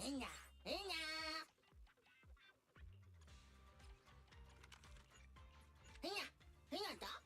Hinya, hinya, hinya, hinya da.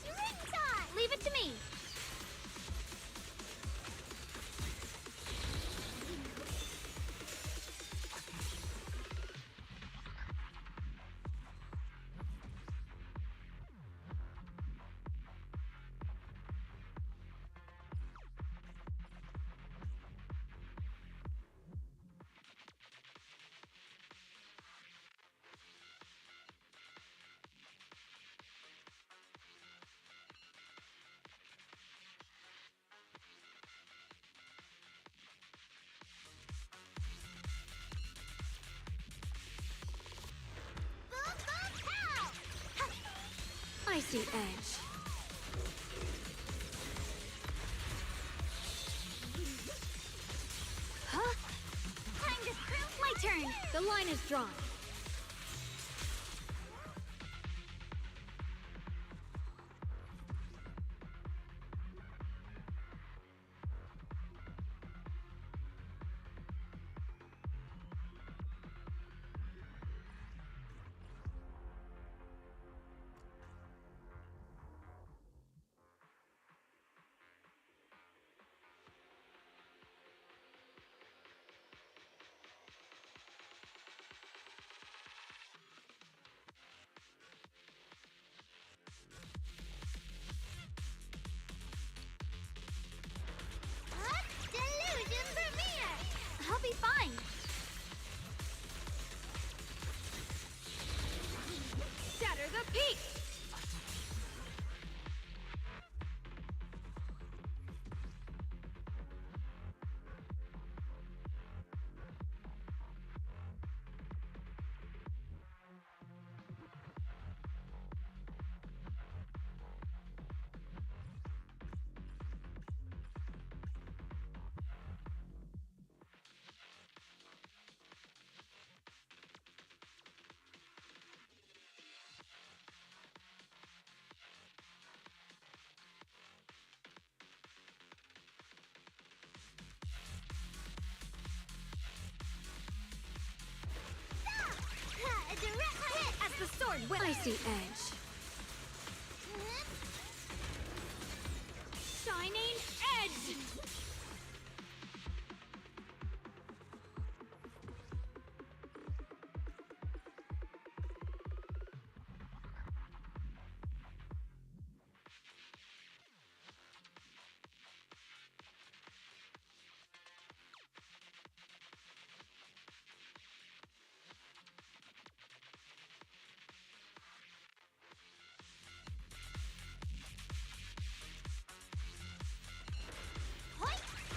Ring time! Leave it to me! Icy Edge. Huh? Time to prove my turn! The line is drawn. Delusion Premiere! I'll be fine. Shatter the peak! A direct hit! As the sword will Icy Edge. Shining Edge!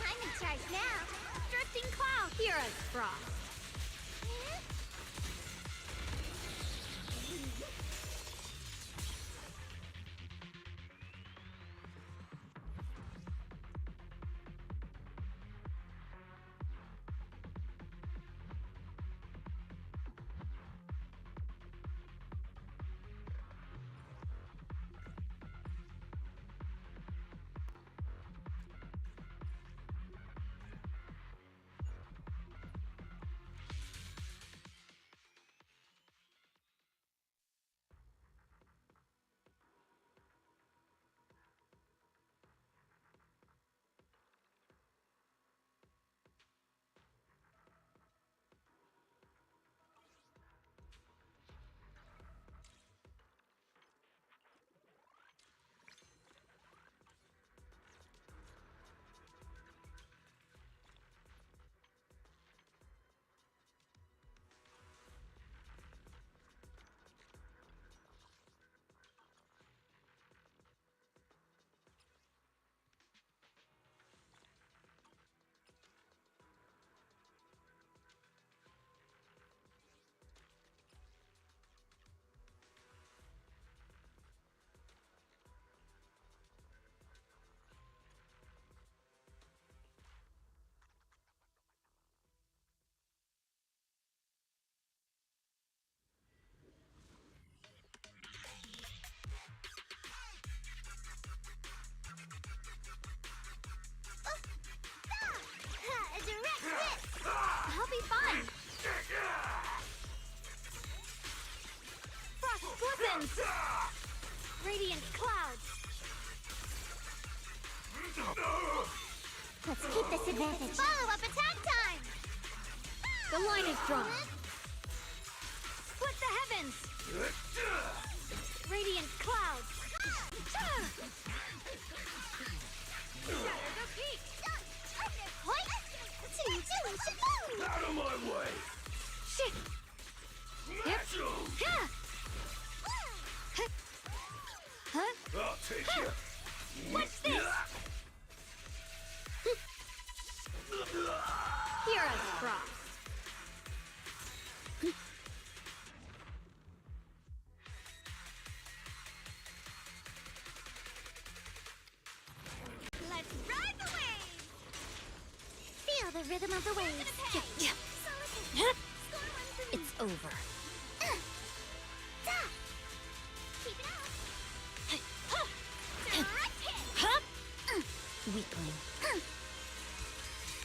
I'm in charge now. Drifting cloud. Hero's frost. Glistens! Radiant clouds! Let's keep this advantage. Follow-up attack time! The line is drawn. Split the heavens! Radiant clouds! Shatter the peak! Out of my way! Shit! Smash 'em! Huh? I'll take you! What's this? Hero's Frost! Let's ride the wave! Feel the rhythm of the waves. It's over. Keep it up. Weakling.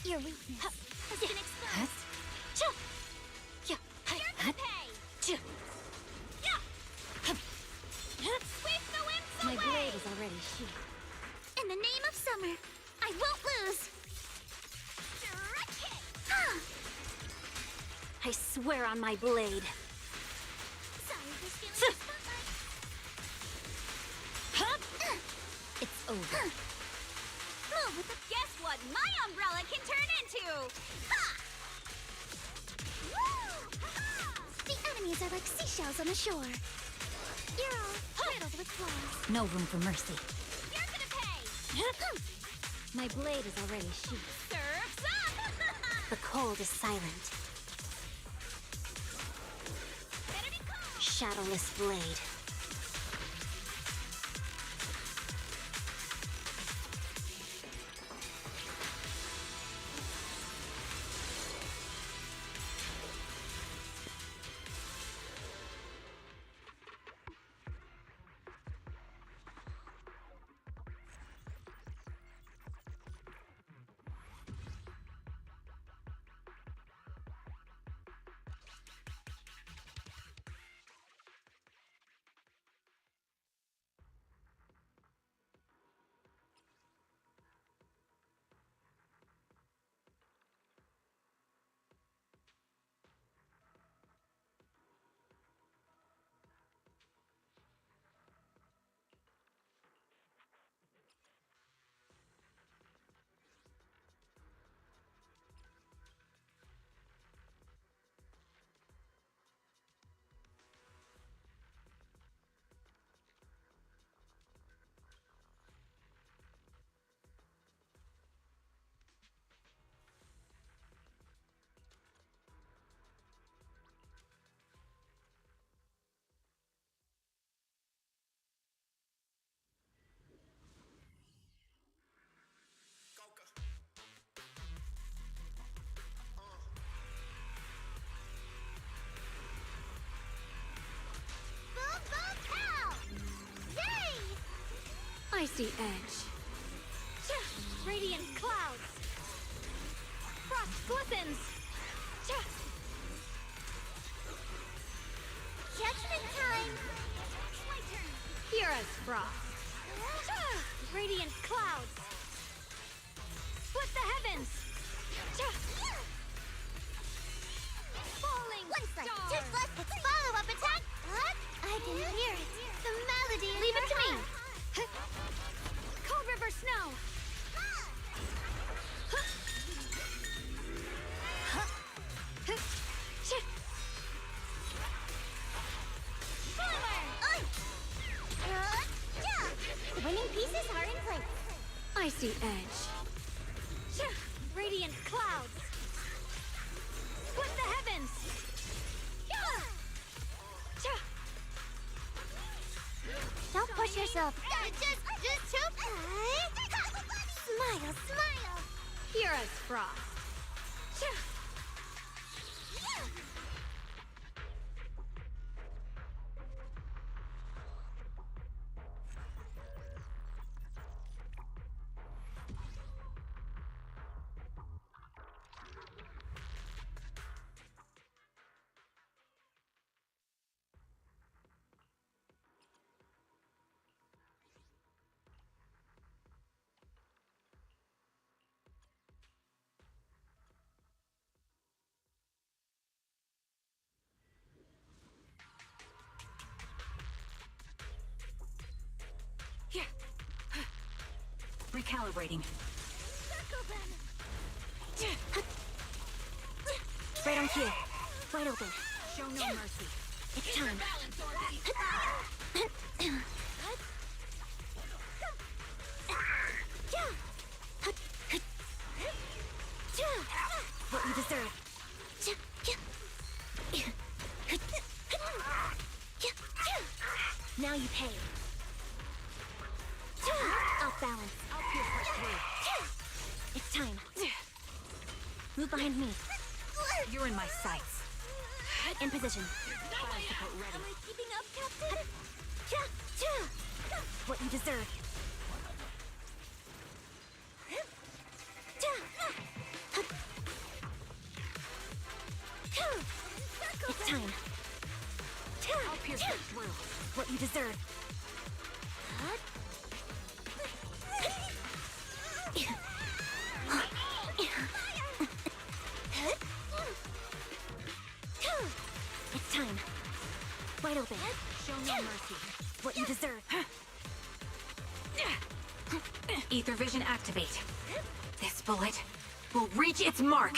Your weakness has been exposed. You're gonna pay! Sweep the winds away! My blade is already sheathed. In the name of summer, I won't lose. Direct hit! I swear on my blade. Sorry for stealing the spotlight. It's over. Move with the... Guess what my umbrella can turn into? The enemies are like seashells on the shore. You're all riddled with flaws. No room for mercy. You're gonna pay! My blade is already sheathed. Surf's up! The cold is silent. Better be calm. Shadowless blade. Boom, boom, pow! Yay! Icy edge. Radiant clouds. Frost glistens. Judgment time! My turn. Hero's Frost. Radiant clouds. Split the heavens. Falling One strike, star. two slugs, it's follow-up attack! What? I can hear it. The melody in Leave your it to me. heart. Cold River Snow. Winning pieces are in place. Icy edge. Radiant clouds. Split the heavens. Don't push yourself. Just too Smile, smile. Hero's Frost. Recalibrating. Circle them. Right on cue. Wide open. Show no mercy. It's time. What you deserve. Now you pay. Off balance. I'll pierce right through. It's time. Move behind me. You're in my sights. In position. Fire support ready. Am I keeping up, Captain? What you deserve. It's time. I'll pierce right through. What you deserve. It's time. Wide open. Show no mercy. What you deserve. Ether vision activate. This bullet will reach its mark.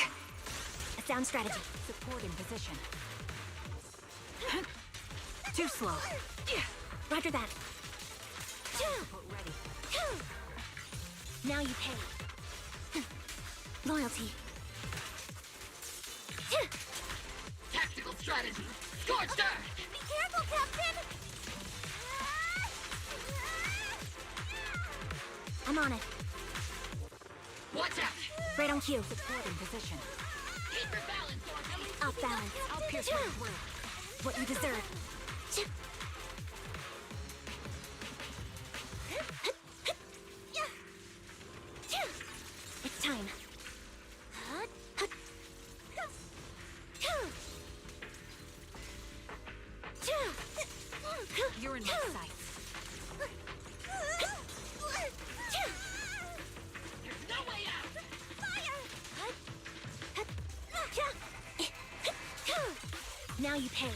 A sound strategy. Support in position. Too slow. Roger that. Support ready. Now you pay. Loyalty. Tactical strategy. Scorched earth. Be careful, Captain! I'm on it. Watch out. Right on cue. Support in position. Keep your balance, Dorothy. Off balance. I'll pierce right through. What you deserve. It's time. You're in my sights. There's no way out. Now you pay.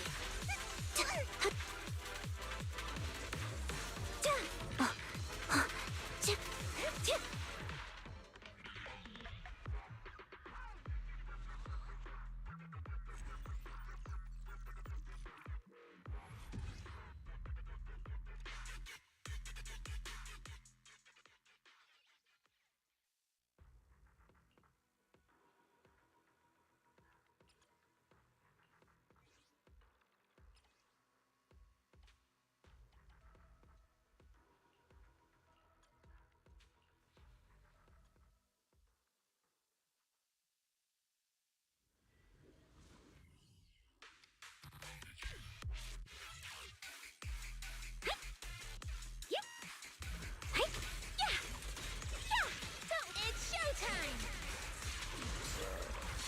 It's showtime!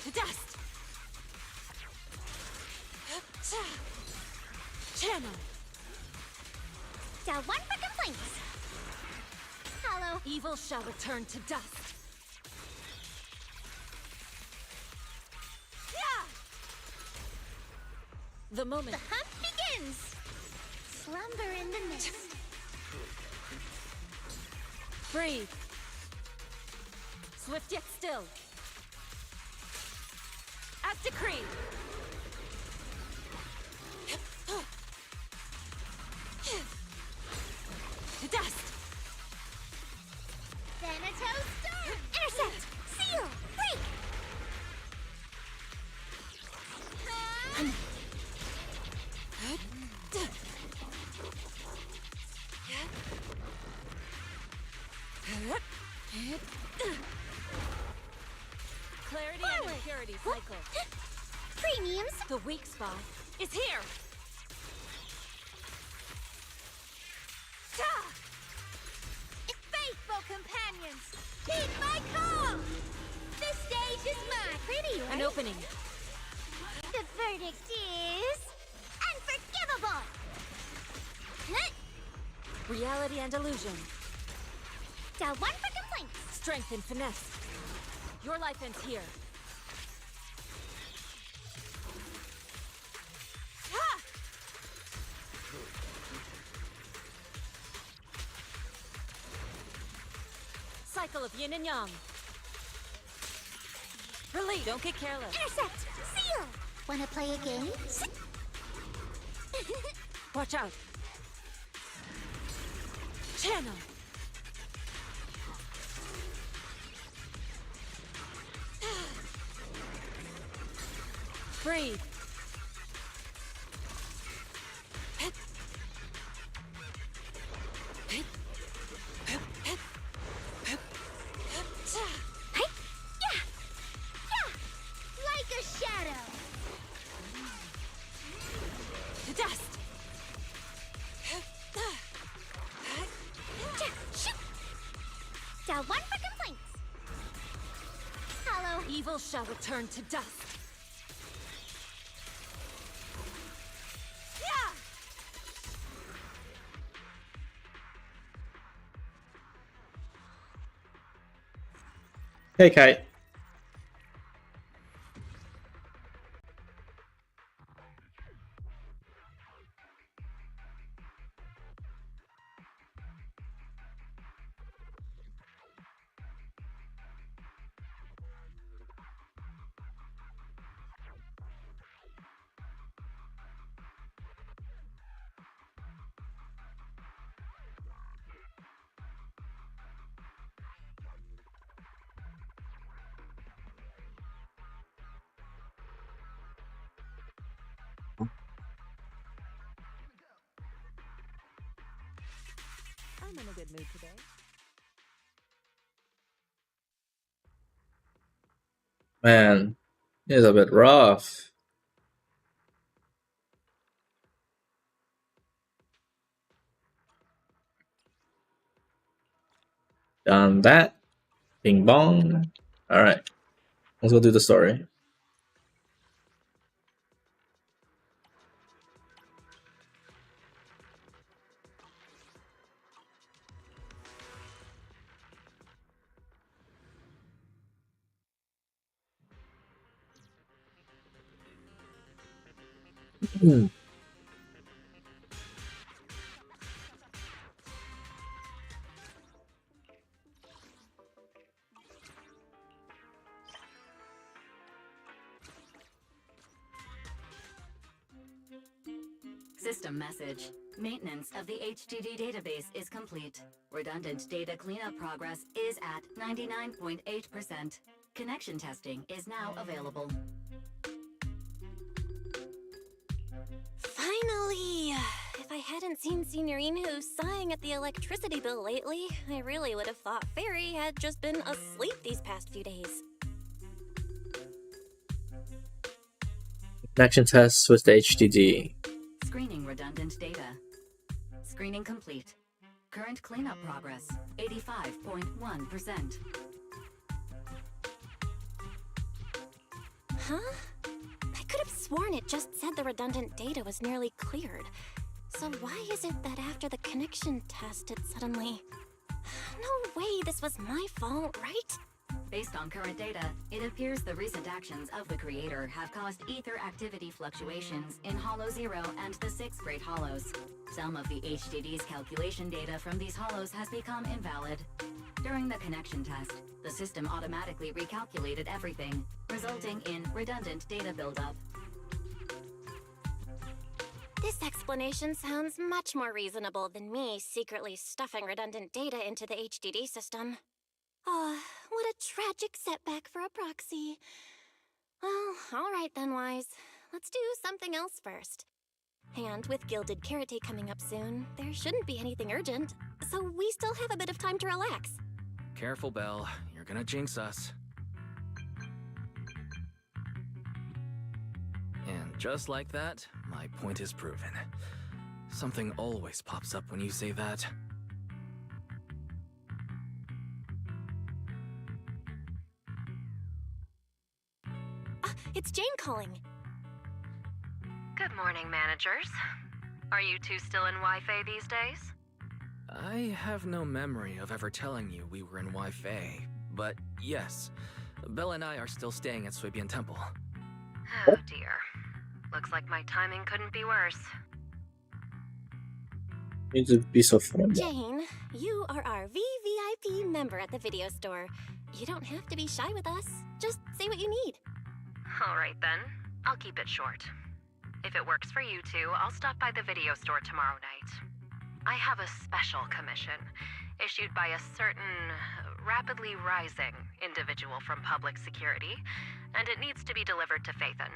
To dust. Channel. Down one for complaints. Hollow. Evil shall return to dust. The moment. The hunt begins! Slumber in the mist. Breathe. Swift yet still. As decreed. To dust. Thanatos Storm! Intercept! Seal! Break! Clarity Forward. and impurity cycle. Premiums! The weak spot is here. Faithful companions! Heed my call! The stage is mine! Pretty, right? An opening. The verdict is... unforgivable! Reality and illusion. Down one for complaints! Strength and finesse. Your life ends here. Ah! cycle of yin and yang. Release. Don't get careless. Intercept! Seal! Wanna play a game? Watch out. Channel. Breathe. Like a shadow! To dust. Shoot! Down one for complaints! Hollow. Evil shall return to dust. Yeah! Hey, Kite. I'm in a good mood today. Man, it's a bit rough. Done that. Bing bong. Alright. Let's go do the story. System message. Maintenance of the HDD database is complete. Redundant data cleanup progress is at 99.8%. Connection testing is now available. Finally! If I hadn't seen Signorino sighing at the electricity bill lately, I really would have thought Fairy had just been asleep these past few days. Connection tests with the HDD. Screening redundant data. Screening complete. Current cleanup progress, 85.1%. Huh? I could have sworn it just said the redundant data was nearly cleared. So why is it that after the connection test it suddenly... No way this was my fault, right? Based on current data, it appears the recent actions of the creator have caused ether activity fluctuations in Hollow Zero and the 6 Great Hollows. Some of the HDD's calculation data from these hollows has become invalid. During the connection test, the system automatically recalculated everything, resulting in redundant data buildup. This explanation sounds much more reasonable than me secretly stuffing redundant data into the HDD system. Oh, what a tragic setback for a proxy. Well, alright then, Wise. Let's do something else first. And with Gilded Karate coming up soon, there shouldn't be anything urgent, so we still have a bit of time to relax. Careful, Belle. You're gonna jinx us. And just like that, my point is proven. Something always pops up when you say that. It's Jane calling. Good morning, managers. Are you two still in Wi-Fi these days? I have no memory of ever telling you we were in Wi-Fi, but yes, Belle and I are still staying at Suibian Temple. Oh dear. Looks like my timing couldn't be worse. Need to be so formal. Jane, you are our VVIP member at the video store. You don't have to be shy with us. Just say what you need. Alright then, I'll keep it short. If it works for you two, I'll stop by the video store tomorrow night. I have a special commission, issued by a certain rapidly rising individual from public security, and it needs to be delivered to Phaethon.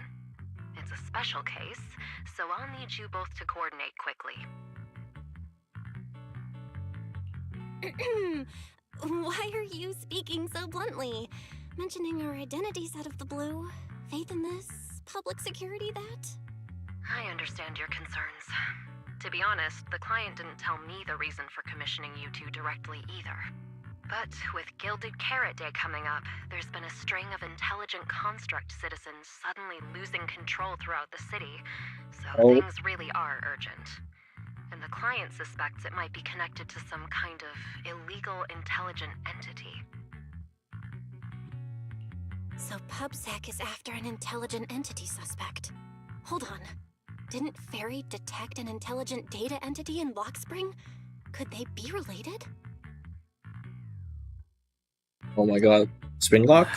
It's a special case, so I'll need you both to coordinate quickly. Why are you speaking so bluntly? Mentioning our identities out of the blue. Faith in this, public security that? I understand your concerns. To be honest, the client didn't tell me the reason for commissioning you two directly either. But with Gilded Carrot Day coming up, there's been a string of intelligent construct citizens suddenly losing control throughout the city, so things really are urgent. And the client suspects it might be connected to some kind of illegal intelligent entity. So PubSec is after an intelligent entity suspect. Hold on. Didn't Fairy detect an intelligent data entity in Lockspring? Could they be related? Oh my god. Springlock?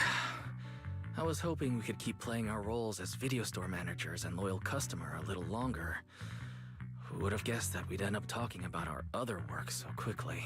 I was hoping we could keep playing our roles as video store managers and loyal customer a little longer. Who would have guessed that we'd end up talking about our other work so quickly?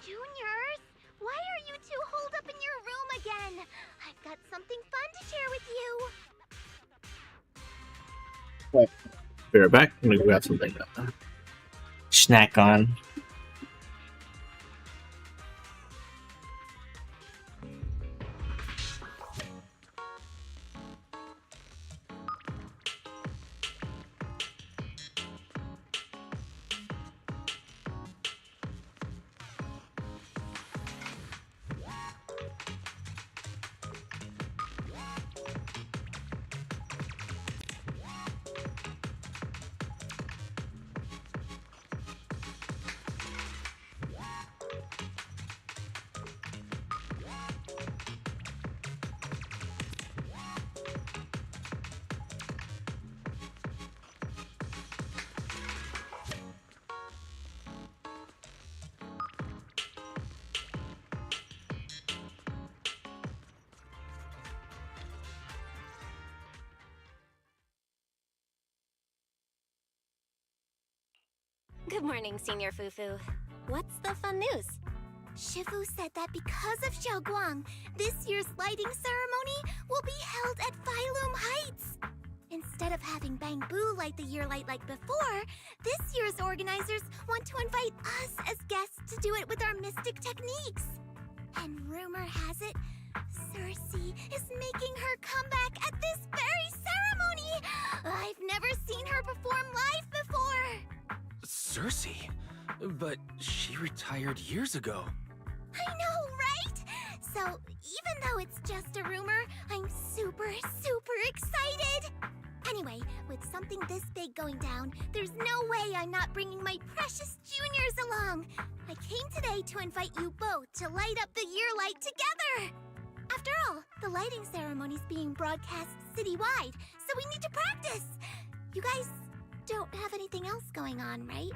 Juniors, why are you two holed up in your room again? I've got something fun to share with you. What? Be right back. I'm gonna grab something to snack on. Good morning, Senior Fufu. What's the fun news? Shifu said that because of Xiaoguang, this year's lighting ceremony will be held at Phylum Heights. Instead of having Bangbu light the year light like before, this year's organizers want to invite us as guests to do it with our mystic techniques. And rumor has it, Cersei is making her comeback at this very ceremony. I've never seen her perform live before. Cersei? But she retired years ago. I know, right? So, even though it's just a rumor, I'm super excited! Anyway, with something this big going down, there's no way I'm not bringing my precious juniors along! I came today to invite you both to light up the year light together! After all, the lighting ceremony's being broadcast citywide, so we need to practice! You guys don't have anything else going on, right?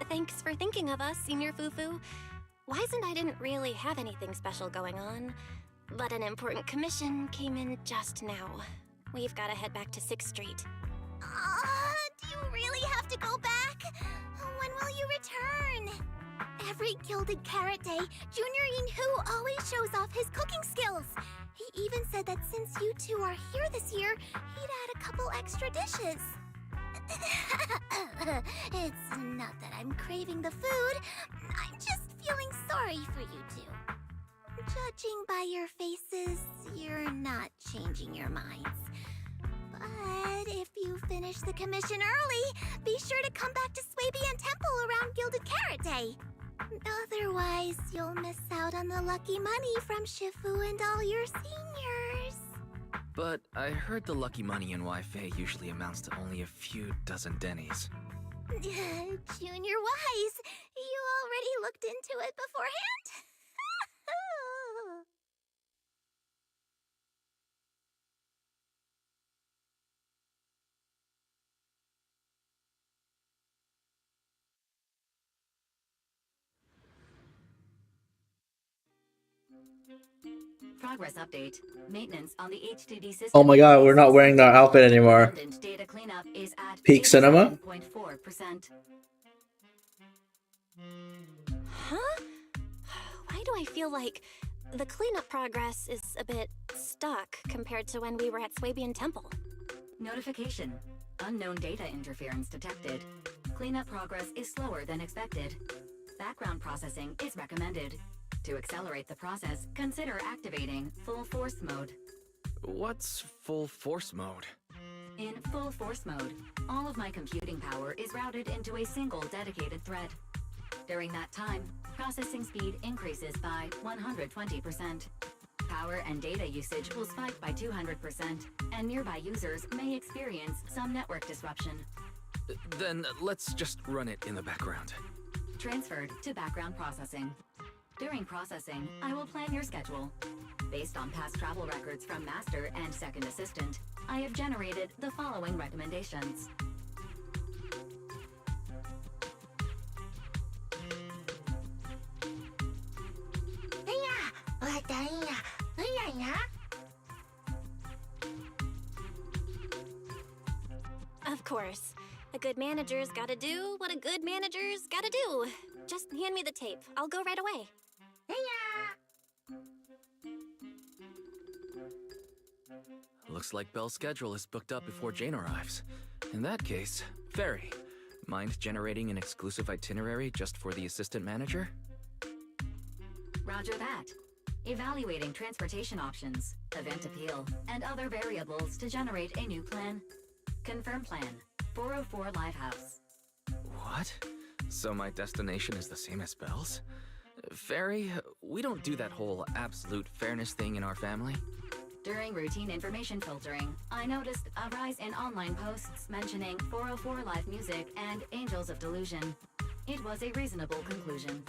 Thanks for thinking of us, Senior Fufu. Wise and I didn't really have anything special going on, but an important commission came in just now. We've got to head back to 6th Street. Do you really have to go back? When will you return? Every Gilded Carrot Day, Junior Yinhu always shows off his cooking skills. He even said that since you two are here this year, he'd add a couple extra dishes. It's not that I'm craving the food. I'm just feeling sorry for you two. Judging by your faces, you're not changing your minds. But if you finish the commission early, be sure to come back to Swabian Temple around Gilded Carrot Day. Otherwise, you'll miss out on the lucky money from Shifu and all your seniors. But I heard the lucky money in Wi-Fi usually amounts to only a few dozen Denny's. Junior Wise, you already looked into it beforehand? Progress update. Maintenance on the HDD system. Oh my god, we're not wearing our outfit anymore. Redundant data cleanup is at Peak cinema? 87.4%. Huh? Why do I feel like the cleanup progress is a bit stuck compared to when we were at Swabian Temple? Notification. Unknown data interference detected. Cleanup progress is slower than expected. Background processing is recommended. To accelerate the process, consider activating Full Force Mode. What's full force mode? In Full Force Mode, all of my computing power is routed into a single dedicated thread. During that time, processing speed increases by 120%. Power and data usage will spike by 200%, and nearby users may experience some network disruption. Then let's just run it in the background. Transferred to background processing. During processing, I will plan your schedule. Based on past travel records from Master and Second Assistant, I have generated the following recommendations. Of course. A good manager's gotta do what a good manager's gotta do. Just hand me the tape. I'll go right away. Looks like Belle's schedule is booked up before Jane arrives. In that case, Fairy, mind generating an exclusive itinerary just for the assistant manager? Roger that. Evaluating transportation options, event appeal, and other variables to generate a new plan. Confirm plan. 404 Lighthouse. What? So my destination is the same as Belle's? Fairy, we don't do that whole absolute fairness thing in our family. During routine information filtering, I noticed a rise in online posts mentioning 404 Live Music and Angels of Delusion. It was a reasonable conclusion.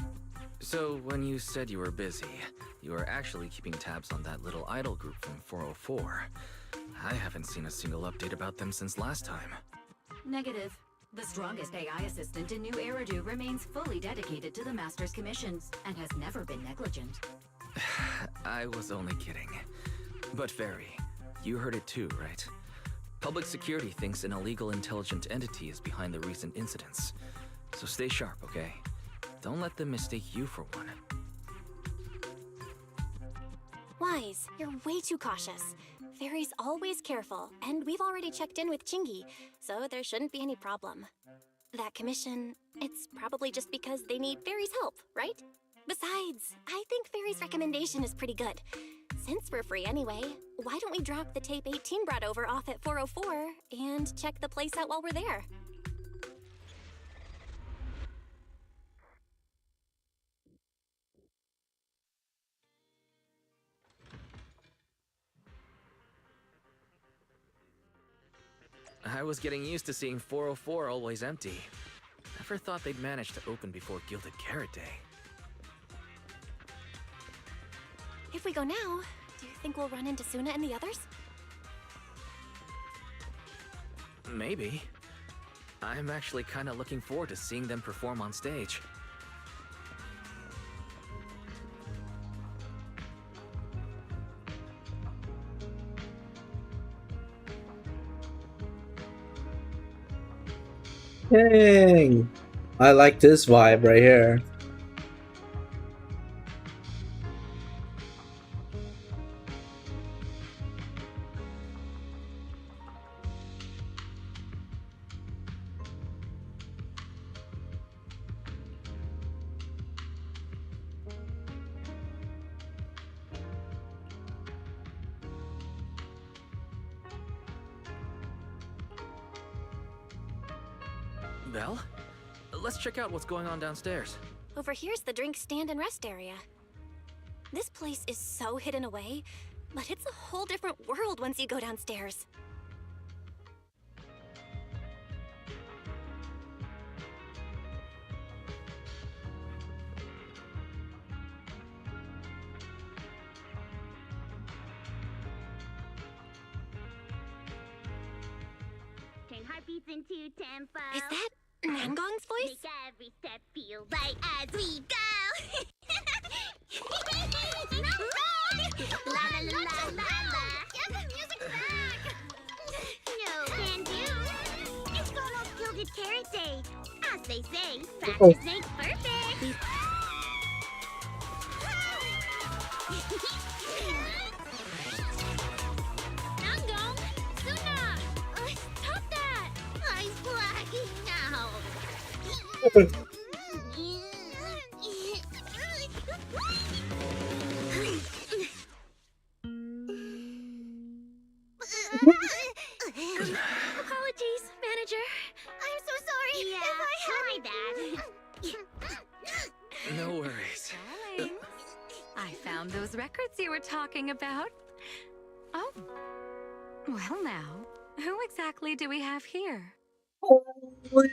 So when you said you were busy, you were actually keeping tabs on that little idol group from 404. I haven't seen a single update about them since last time. Negative. The strongest AI assistant in New Eridu remains fully dedicated to the Master's commissions and has never been negligent. I was only kidding. But Fairy, you heard it too, right? Public security thinks an illegal intelligent entity is behind the recent incidents. So stay sharp, okay? Don't let them mistake you for one. Wise, you're way too cautious. Fairy's always careful, and we've already checked in with Chingy, so there shouldn't be any problem. That commission, it's probably just because they need Fairy's help, right? Besides, I think Fairy's recommendation is pretty good. Since we're free anyway, why don't we drop the tape 18 brought over off at 404 and check the place out while we're there? I was getting used to seeing 404 always empty. Never thought they'd manage to open before Gilded Carrot Day. If we go now, do you think we'll run into Suna and the others? Maybe. I'm actually kind of looking forward to seeing them perform on stage. Dang. I like this vibe right here. Belle? Let's check out what's going on downstairs. Over here's the drink stand and rest area. This place is so hidden away, but it's a whole different world once you go downstairs. Turn heartbeats into tempo. Is that Nangong's voice? Make every step feel right as we go. La la la la la la. Get the music back. No can do. It's almost Gilded Carrot Day. As they say, practice makes perfect. Nangong, Suna, stop that! I'm blacking out. Apologies, manager. I'm so sorry. Yeah, if I had my bad. No worries. Darling, I found those records you were talking about. Oh. Well now, who exactly do we have here? Holy.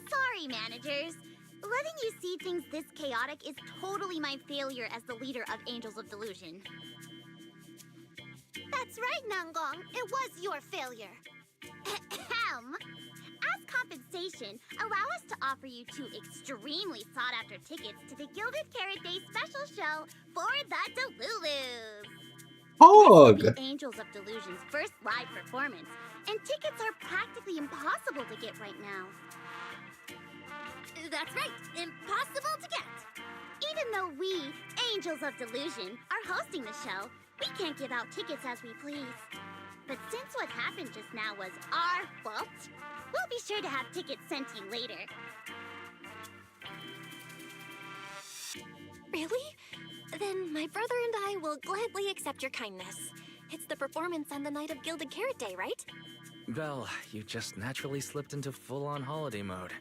Sorry, managers. Letting you see things this chaotic is totally my failure as the leader of Angels of Delusion. That's right, Nangong. It was your failure. Ahem. As compensation, allow us to offer you 2 extremely sought-after tickets to the Gilded Carrot Day special show for the Delulus. Hog. This will be Angels of Delusion's first live performance, and tickets are practically impossible to get right now. That's right, impossible to get. Even though we, Angels of Delusion, are hosting the show, we can't give out tickets as we please. But since what happened just now was our fault, we'll be sure to have tickets sent to you later. Really? Then my brother and I will gladly accept your kindness. It's the performance on the night of Gilded Carrot Day, right? Belle, you just naturally slipped into full-on holiday mode.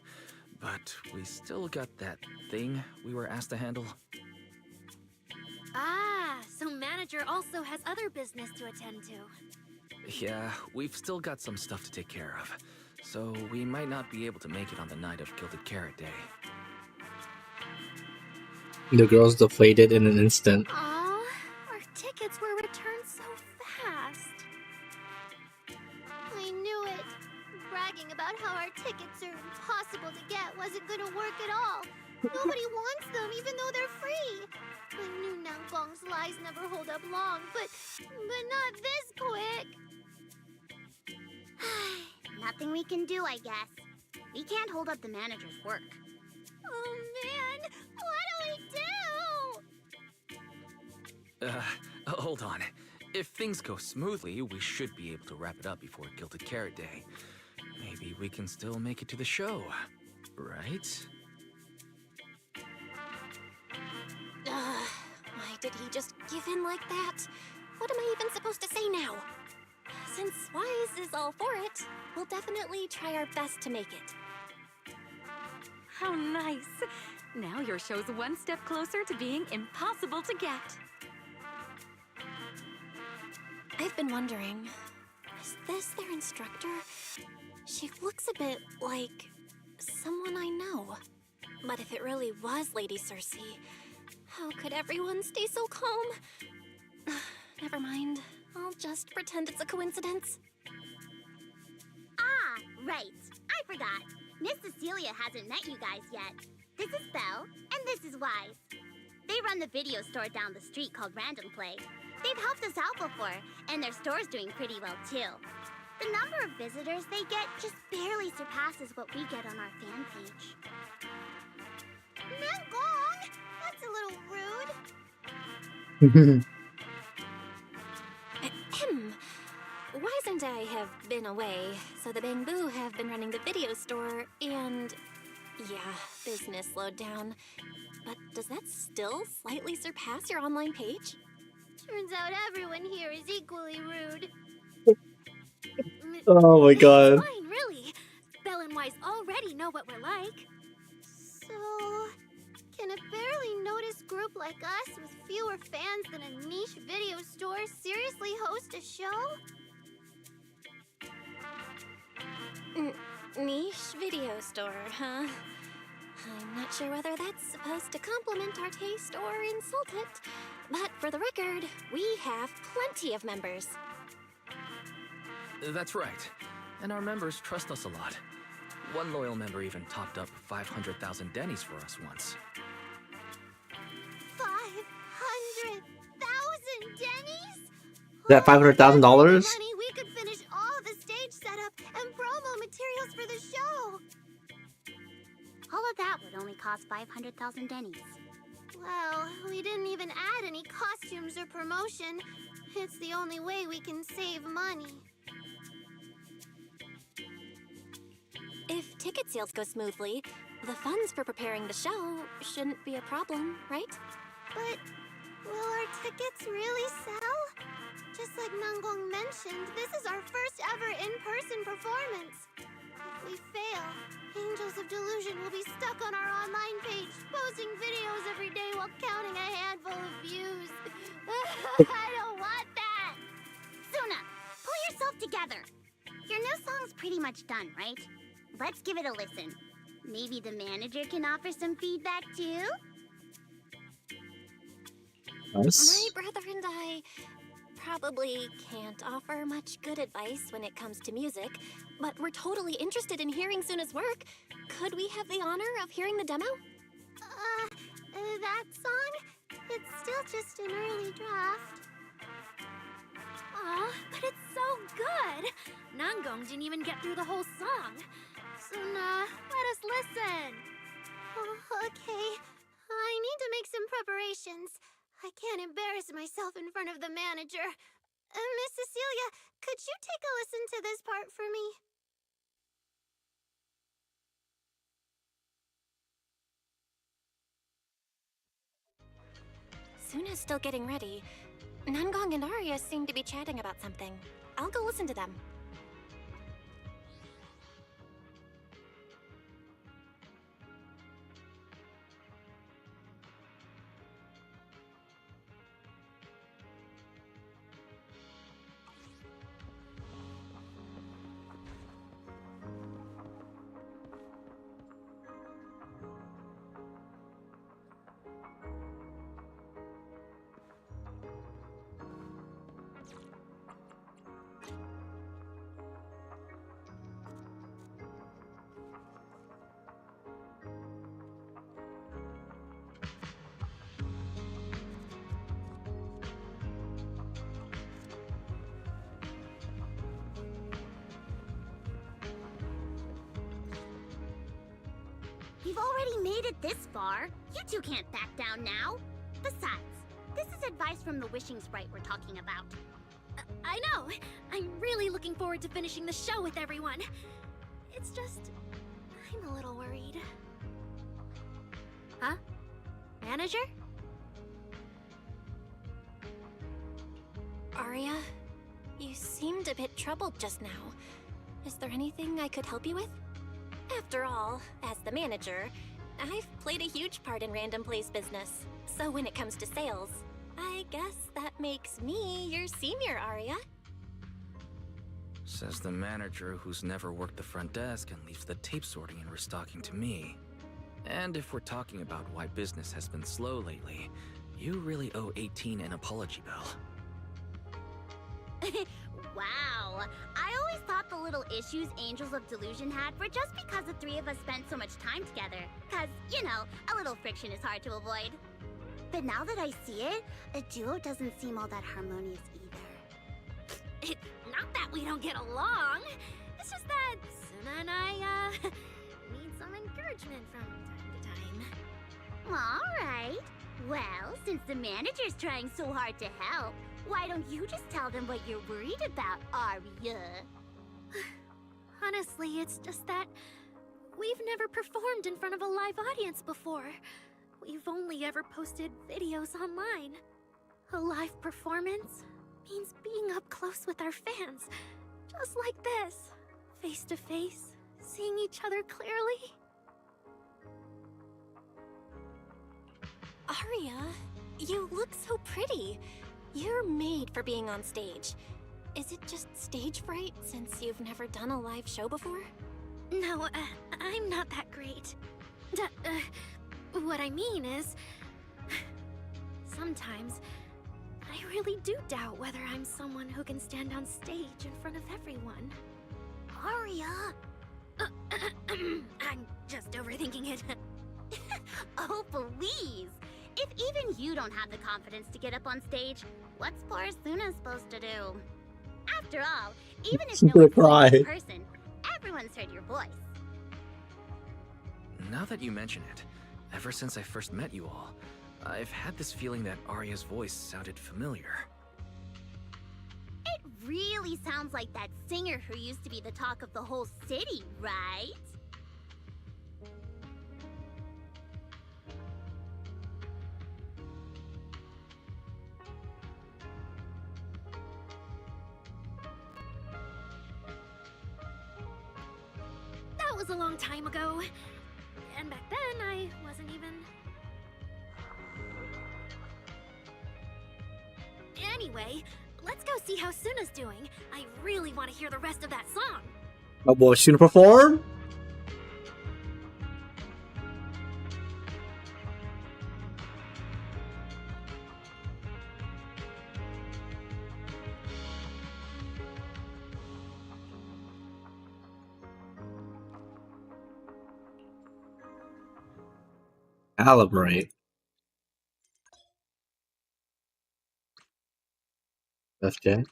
But we still got that thing we were asked to handle. Ah, so manager also has other business to attend to. Yeah, we've still got some stuff to take care of. So we might not be able to make it on the night of Gilded Carrot Day. The girls deflated in an instant. Aw, our tickets were returned so fast. I knew it. Bragging about how our tickets are impossible to get wasn't gonna work at all. Nobody wants them, even though they're free. I knew Nangong's lies never hold up long, but not this quick. Nothing we can do, I guess. We can't hold up the manager's work. Oh man, what do we do? Hold on. If things go smoothly, we should be able to wrap it up before Gilded Carrot Day. Maybe we can still make it to the show, right? Why did he just give in like that? What am I even supposed to say now? Since Wise is all for it, we'll definitely try our best to make it. How nice. Now your show's one step closer to being impossible to get. I've been wondering, is this their instructor? She looks a bit like someone I know. But if it really was Lady Circe, how could everyone stay so calm? Never mind. I'll just pretend it's a coincidence. Ah, right. I forgot. Miss Cecilia hasn't met you guys yet. This is Belle, and this is Wise. They run the video store down the street called Random Play. They've helped us out before, and their store's doing pretty well too. The number of visitors they get just barely surpasses what we get on our fan page. Nangong! That's a little rude. Ahem. Wise and I have been away, so the Bamboo have been running the video store, and yeah, business slowed down. But does that still slightly surpass your online page? Turns out everyone here is equally rude. Oh my god. It's fine, really. Belle and Wise already know what we're like. So, can a barely noticed group like us with fewer fans than a niche video store seriously host a show? Niche video store, huh? I'm not sure whether that's supposed to compliment our taste or insult it, but for the record, we have plenty of members. That's right. And our members trust us a lot. One loyal member even topped up 500,000 Denny's for us once. 500,000 Denny's? That $500,000? Money, we could finish all of the stage setup and promo materials for the show. All of that would only cost 500,000 Denny's. Well, we didn't even add any costumes or promotion. It's the only way we can save money. If ticket sales go smoothly, the funds for preparing the show shouldn't be a problem, right? But will our tickets really sell? Just like Nangong mentioned, this is our first ever in-person performance. If we fail, Angels of Delusion will be stuck on our online page, posting videos every day while counting a handful of views. I don't want that! Suna, pull yourself together. Your new song's pretty much done, right? Let's give it a listen. Maybe the manager can offer some feedback too? Nice. My brother and I probably can't offer much good advice when it comes to music, but we're totally interested in hearing Suna's work. Could we have the honor of hearing the demo? That song? It's still just an early draft. Aw, but it's so good! Nangong didn't even get through the whole song. Suna, let us listen. Oh, okay. I need to make some preparations. I can't embarrass myself in front of the manager. Miss Cecilia, could you take a listen to this part for me? Suna's still getting ready. Nangong and Arya seem to be chatting about something. I'll go listen to them. You've already made it this far. You two can't back down now. Besides, this is advice from the wishing sprite we're talking about. I know. I'm really looking forward to finishing the show with everyone. It's just, I'm a little worried. Huh? Manager? Arya, you seemed a bit troubled just now. Is there anything I could help you with? After all, as the manager, I've played a huge part in Random Play's business. So when it comes to sales, I guess that makes me your senior, Arya. Says the manager who's never worked the front desk and leaves the tape sorting and restocking to me. And if we're talking about why business has been slow lately, you really owe 18 an apology, Belle. Wow. I always thought the little issues Angels of Delusion had were just because the three of us spent so much time together. Cause, you know, a little friction is hard to avoid. But now that I see it, a duo doesn't seem all that harmonious either. It's not that that we don't get along. It's just that Suna and I, need some encouragement from time to time. Alright. Well, since the manager's trying so hard to help, why don't you just tell them what you're worried about, Arya? Honestly, it's just that we've never performed in front of a live audience before. We've only ever posted videos online. A live performance means being up close with our fans, just like this, face to face, seeing each other clearly. Arya, you look so pretty. You're made for being on stage. Is it just stage fright since you've never done a live show before? No, I'm not that great. What I mean is, sometimes I really do doubt whether I'm someone who can stand on stage in front of everyone. Arya! I'm just overthinking it. Oh, please! If even you don't have the confidence to get up on stage, what's poor Suna supposed to do? After all, even if no one's seen you in person, everyone's heard your voice. Now that you mention it, ever since I first met you all, I've had this feeling that Arya's voice sounded familiar. It really sounds like that singer who used to be the talk of the whole city, right? That was a long time ago. And back then, I wasn't even... Anyway, let's go see how Suna's doing. I really want to hear the rest of that song. Oh boy, Suna perform? Calibrate. FJ.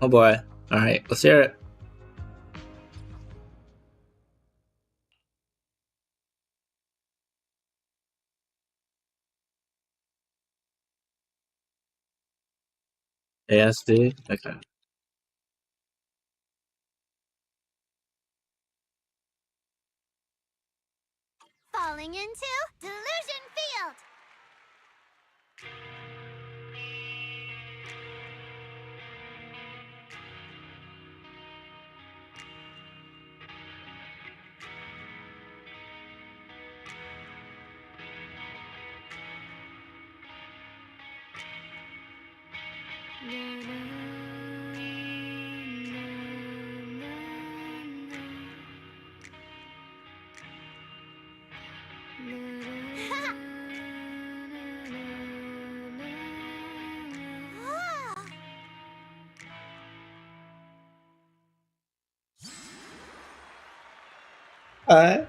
Oh boy. Alright, let's hear it. ASD? Okay. Falling into Delusion Field! Alright.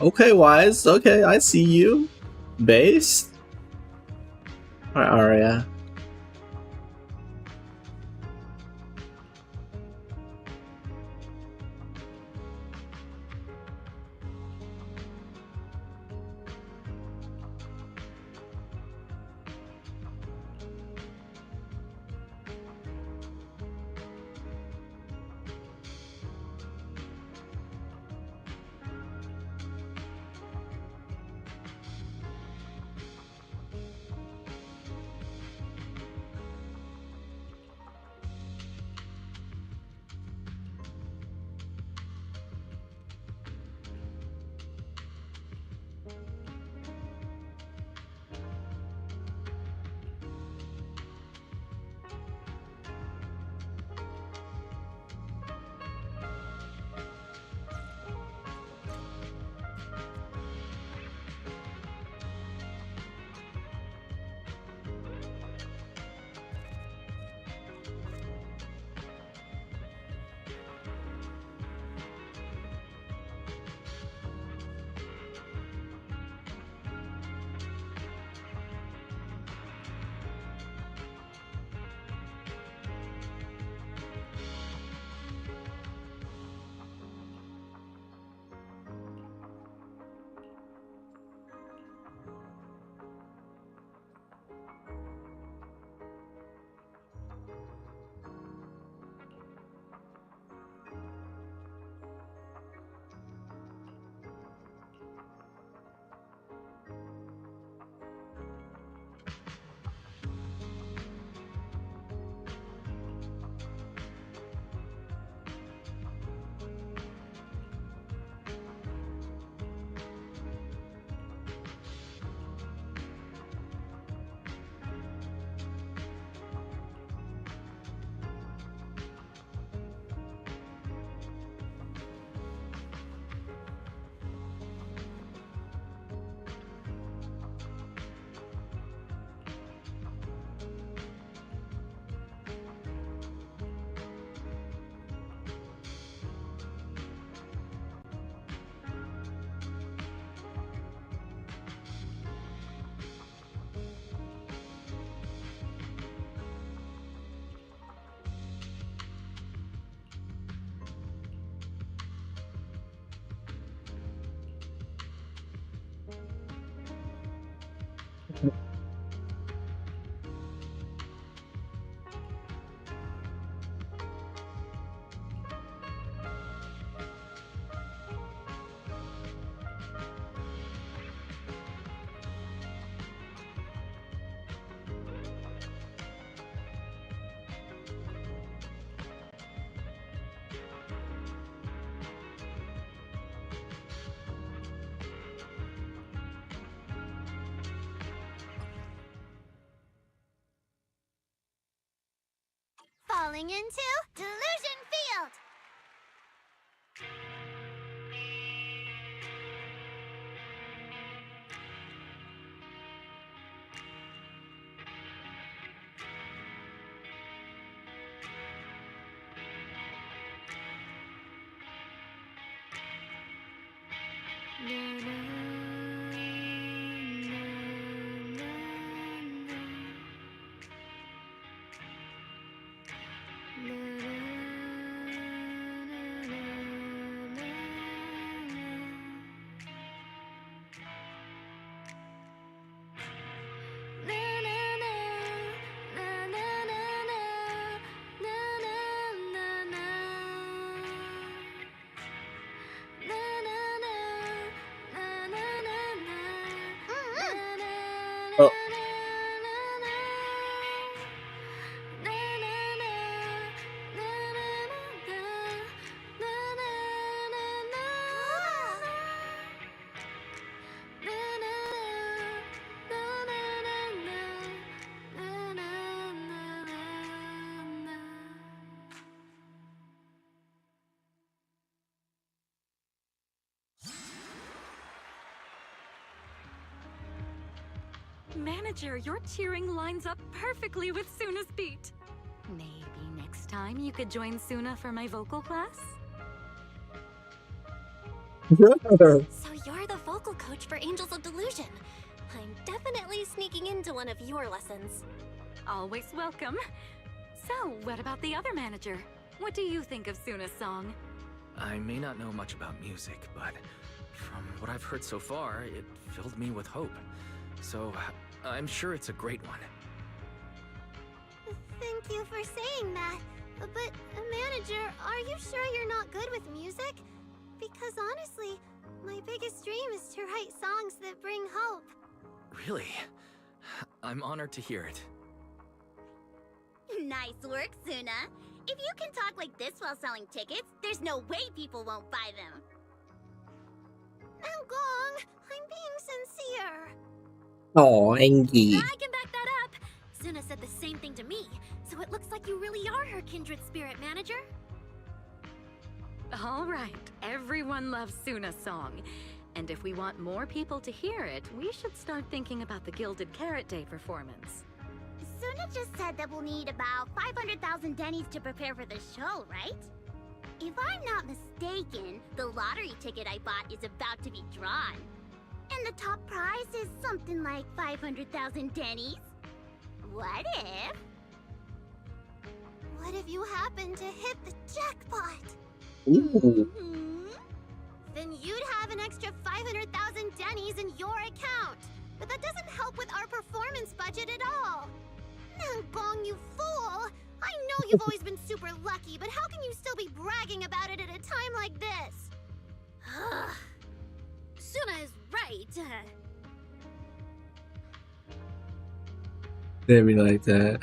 Okay, Wise. Okay, I see you. Base? Alright, Arya. Falling into Delusion Field! Oh. Manager, your cheering lines up perfectly with Suna's beat. Maybe next time you could join Suna for my vocal class? So you're the vocal coach for Angels of Delusion. I'm definitely sneaking into one of your lessons. Always welcome. So, what about the other manager? What do you think of Suna's song? I may not know much about music, but from what I've heard so far, it filled me with hope. So, I'm sure it's a great one. Thank you for saying that. But, manager, are you sure you're not good with music? Because honestly, my biggest dream is to write songs that bring hope. Really? I'm honored to hear it. Nice work, Suna. If you can talk like this while selling tickets, there's no way people won't buy them. Gong, I'm being sincere. Oh, Angie. I can back that up. Suna said the same thing to me, so it looks like you really are her kindred spirit, manager. All right, everyone loves Suna's song. And if we want more people to hear it, we should start thinking about the Gilded Carrot Day performance. Suna just said that we'll need about 500,000 dennies to prepare for the show, right? If I'm not mistaken, the lottery ticket I bought is about to be drawn. And the top prize is something like 500,000 dennies. What if? What if you happen to hit the jackpot? Ooh. Then you'd have an extra 500,000 dennies in your account. But that doesn't help with our performance budget at all. Gong, you fool! I know you've always been super lucky, but how can you still be bragging about it at a time like this? Suna is right. They be like that.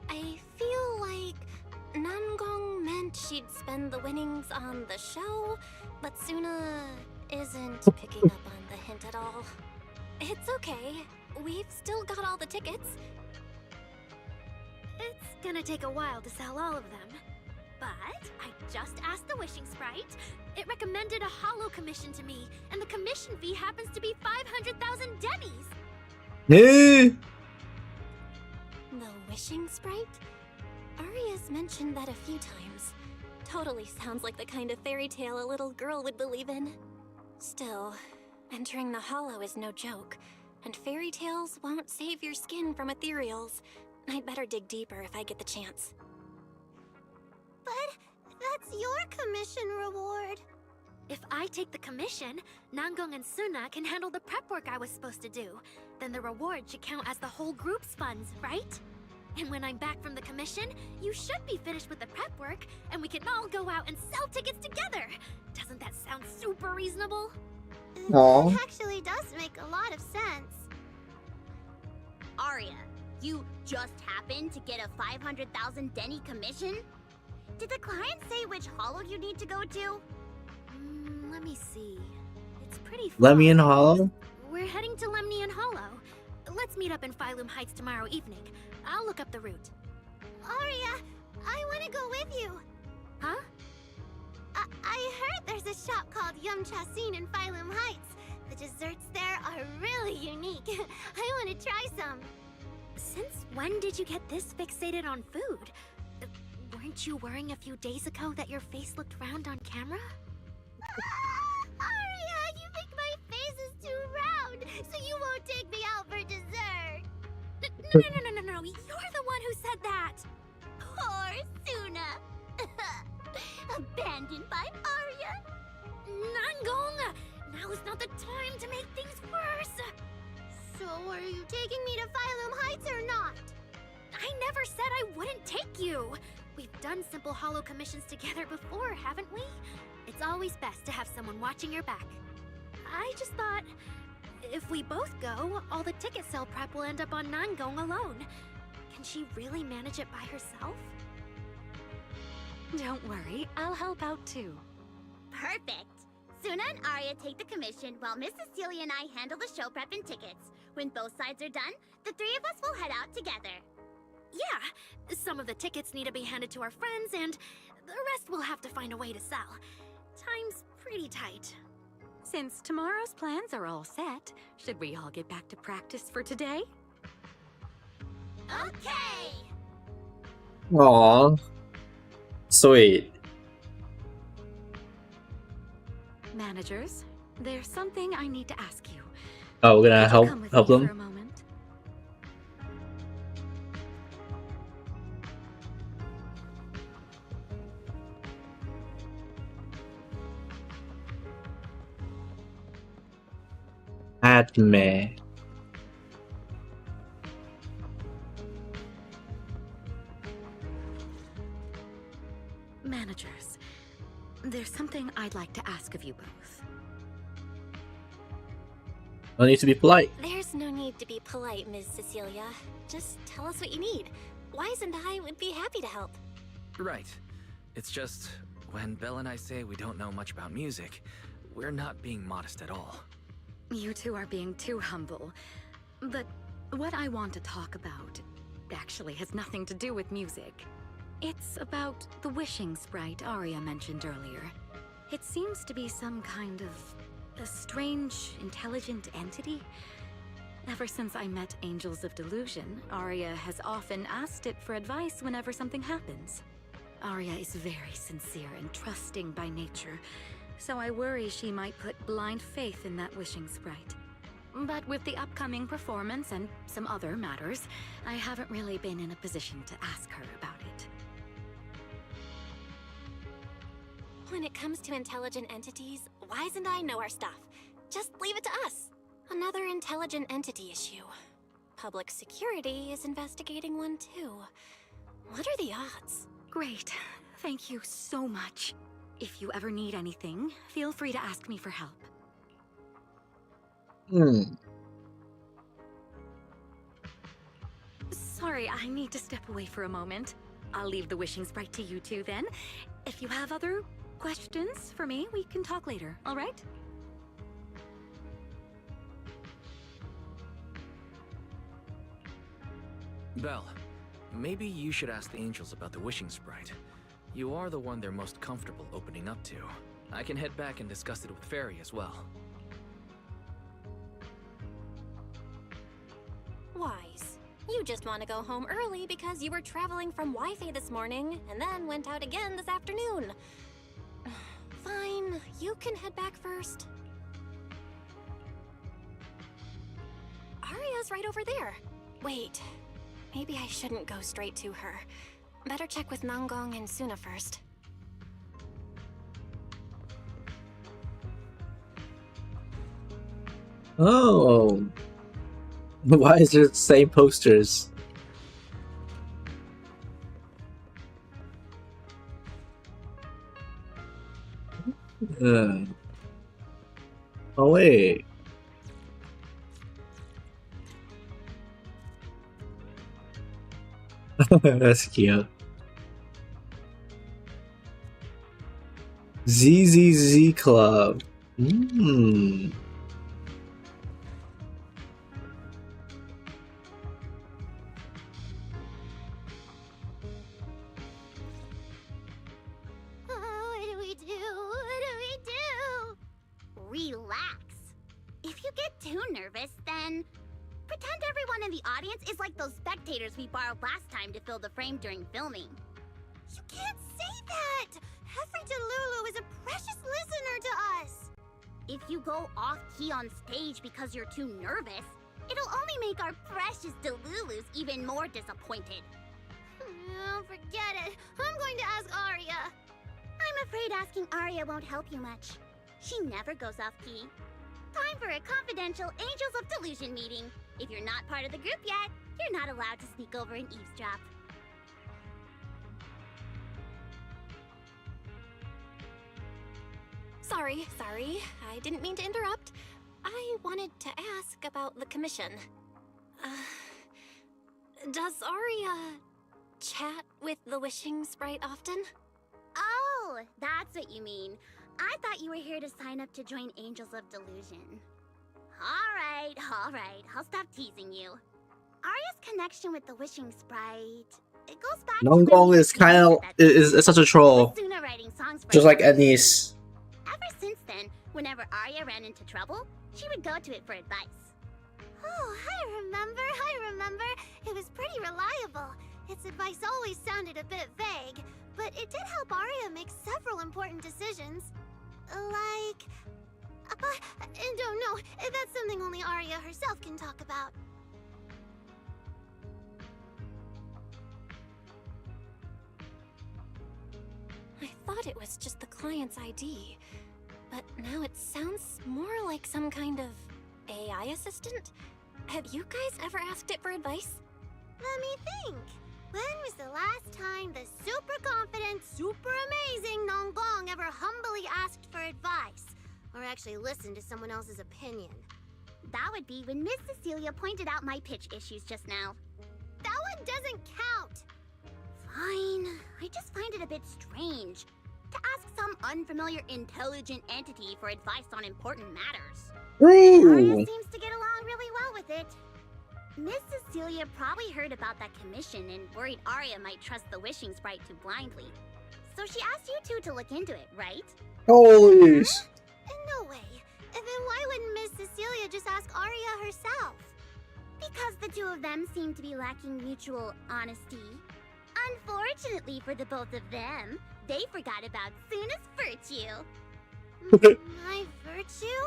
I feel like Nangong meant she'd spend the winnings on the show, but Suna isn't picking up on the hint at all. It's okay. We've still got all the tickets. It's gonna take a while to sell all of them. But I just asked the Wishing Sprite. It recommended a holo commission to me, and the commission fee happens to be 500,000 dennies. Hey. The Wishing Sprite? Aria's mentioned that a few times. Totally sounds like the kind of fairy tale a little girl would believe in. Still, entering the hollow is no joke, and fairy tales won't save your skin from ethereals. I'd better dig deeper if I get the chance. But that's your commission reward. If I take the commission, Nangong and Suna can handle the prep work I was supposed to do. Then the reward should count as the whole group's funds, right? And when I'm back from the commission, you should be finished with the prep work, and we can all go out and sell tickets together. Doesn't that sound super reasonable? Aw. It actually does make a lot of sense. Arya, you just happened to get a 500,000 Denny commission? Did the client say which hollow you need to go to? Let me see. It's pretty far. Lemnian Hollow? We're heading to Lemnian Hollow. Let's meet up in Phylum Heights tomorrow evening. I'll look up the route. Arya, I want to go with you. Huh? I heard there's a shop called Yum Chasin in Phylum Heights. The desserts there are really unique. I want to try some. Since when did you get this fixated on food? Weren't you worrying a few days ago that your face looked round on camera? Arya, you think my face is too round, so you won't take me out for dessert. No, you're the one who said that! Poor Suna. Abandoned by Arya. Nangong! Now is not the time to make things worse! So are you taking me to Phylum Heights or not? I never said I wouldn't take you! We've done simple hollow commissions together before, haven't we? It's always best to have someone watching your back. I just thought, if we both go, all the ticket sale prep will end up on Nangong alone. Can she really manage it by herself? Don't worry, I'll help out too. Perfect. Suna and Arya take the commission while Miss Cecilia and I handle the show prep and tickets. When both sides are done, the three of us will head out together. Yeah, some of the tickets need to be handed to our friends, and the rest we'll have to find a way to sell. Time's pretty tight. Since tomorrow's plans are all set, should we all get back to practice for today? Okay! Aw. Sweet. Managers, there's something I need to ask you. Oh, we're gonna Could you come with help me for a them? moment? Padme. Managers, there's something I'd like to ask of you both. No need to be polite. There's no need to be polite, Ms. Cecilia. Just tell us what you need. Wise and I would be happy to help. Right. It's just, when Belle and I say we don't know much about music, we're not being modest at all. You two are being too humble. But what I want to talk about actually has nothing to do with music. It's about the wishing sprite Arya mentioned earlier. It seems to be some kind of a strange, intelligent entity. Ever since I met Angels of Delusion, Arya has often asked it for advice whenever something happens. Arya is very sincere and trusting by nature, so I worry she might put blind faith in that wishing sprite. But with the upcoming performance and some other matters, I haven't really been in a position to ask her about it. When it comes to intelligent entities, Wise and I know our stuff. Just leave it to us. Another intelligent entity issue. Public security is investigating one too. What are the odds? Great. Thank you so much. If you ever need anything, feel free to ask me for help. Sorry, I need to step away for a moment. I'll leave the wishing sprite to you two then. If you have other questions for me, we can talk later, all right? Belle, maybe you should ask the angels about the wishing sprite. You are the one they're most comfortable opening up to. I can head back and discuss it with Fairy as well. Wise, you just want to go home early because you were traveling from Wi-Fi this morning and then went out again this afternoon. Fine, you can head back first. Arya's right over there. Wait, maybe I shouldn't go straight to her. Better check with Nangong and Suna first. Oh. Why is there the same posters? Oh wait. That's cute. ZZZ Club. Hmm. What do we do? What do we do? Relax. If you get too nervous, then pretend everyone in the audience is like those spectators we borrowed last time to fill the frame during filming. You can't say that! Every Delulu is a precious listener to us! If you go off-key on stage because you're too nervous, it'll only make our precious Delulus even more disappointed. Oh, forget it. I'm going to ask Arya. I'm afraid asking Arya won't help you much. She never goes off-key. Time for a confidential Angels of Delusion meeting. If you're not part of the group yet, you're not allowed to sneak over and eavesdrop. Sorry. I didn't mean to interrupt. I wanted to ask about the commission. Does Arya chat with the Wishing Sprite often? Oh, that's what you mean. I thought you were here to sign up to join Angels of Delusion. All right. I'll stop teasing you. Arya's connection with the Wishing Sprite, it goes back to Nongong is kind of is such a troll, Suna writing songs for just like her. Anise. Ever since then, whenever Arya ran into trouble, she would go to it for advice. Oh, I remember. It was pretty reliable. Its advice always sounded a bit vague, but it did help Arya make several important decisions. Like... But I don't know. That's something only Arya herself can talk about. I thought it was just the client's ID, but now it sounds more like some kind of AI assistant. Have you guys ever asked it for advice? Let me think. When was the last time the super confident, super amazing Nongong ever humbly asked for advice? Or actually listened to someone else's opinion? That would be when Miss Cecilia pointed out my pitch issues just now. That one doesn't count! Fine. I just find it a bit strange to ask some unfamiliar intelligent entity for advice on important matters. Arya seems to get along really well with it. Miss Cecilia probably heard about that commission and worried Arya might trust the Wishing Sprite too blindly. So she asked you two to look into it, right? Holy No way. Then why wouldn't Miss Cecilia just ask Arya herself? Because the two of them seem to be lacking mutual honesty. Unfortunately for the both of them, they forgot about Suna's virtue. My virtue?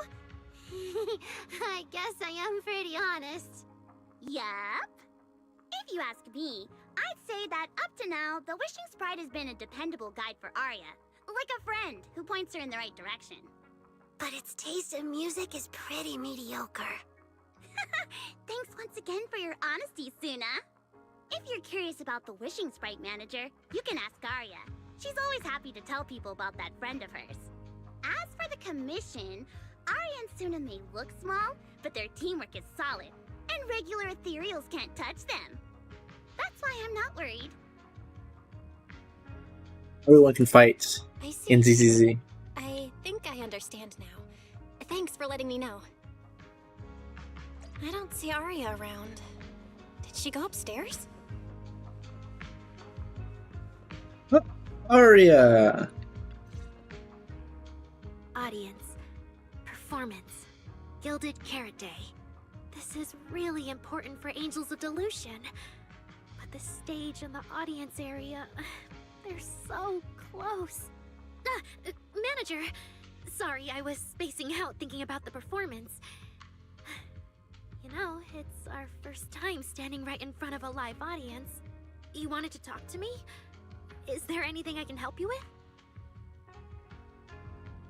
I guess I am pretty honest. Yup. If you ask me, I'd say that up to now, the Wishing Sprite has been a dependable guide for Arya. Like a friend who points her in the right direction. But its taste in music is pretty mediocre. Thanks once again for your honesty, Suna. If you're curious about the Wishing Sprite manager, you can ask Arya. She's always happy to tell people about that friend of hers. As for the commission, Arya and Suna may look small, but their teamwork is solid, and regular ethereals can't touch them. That's why I'm not worried. Everyone can fight I see. in ZZZ. I think I understand now. Thanks for letting me know. I don't see Arya around. Did she go upstairs? Arya! Audience. Performance. Gilded Carrot Day. This is really important for Angels of Delusion. But the stage and the audience area, they're so close. Manager! Sorry, I was spacing out thinking about the performance. You know, it's our first time standing right in front of a live audience. You wanted to talk to me? Is there anything I can help you with?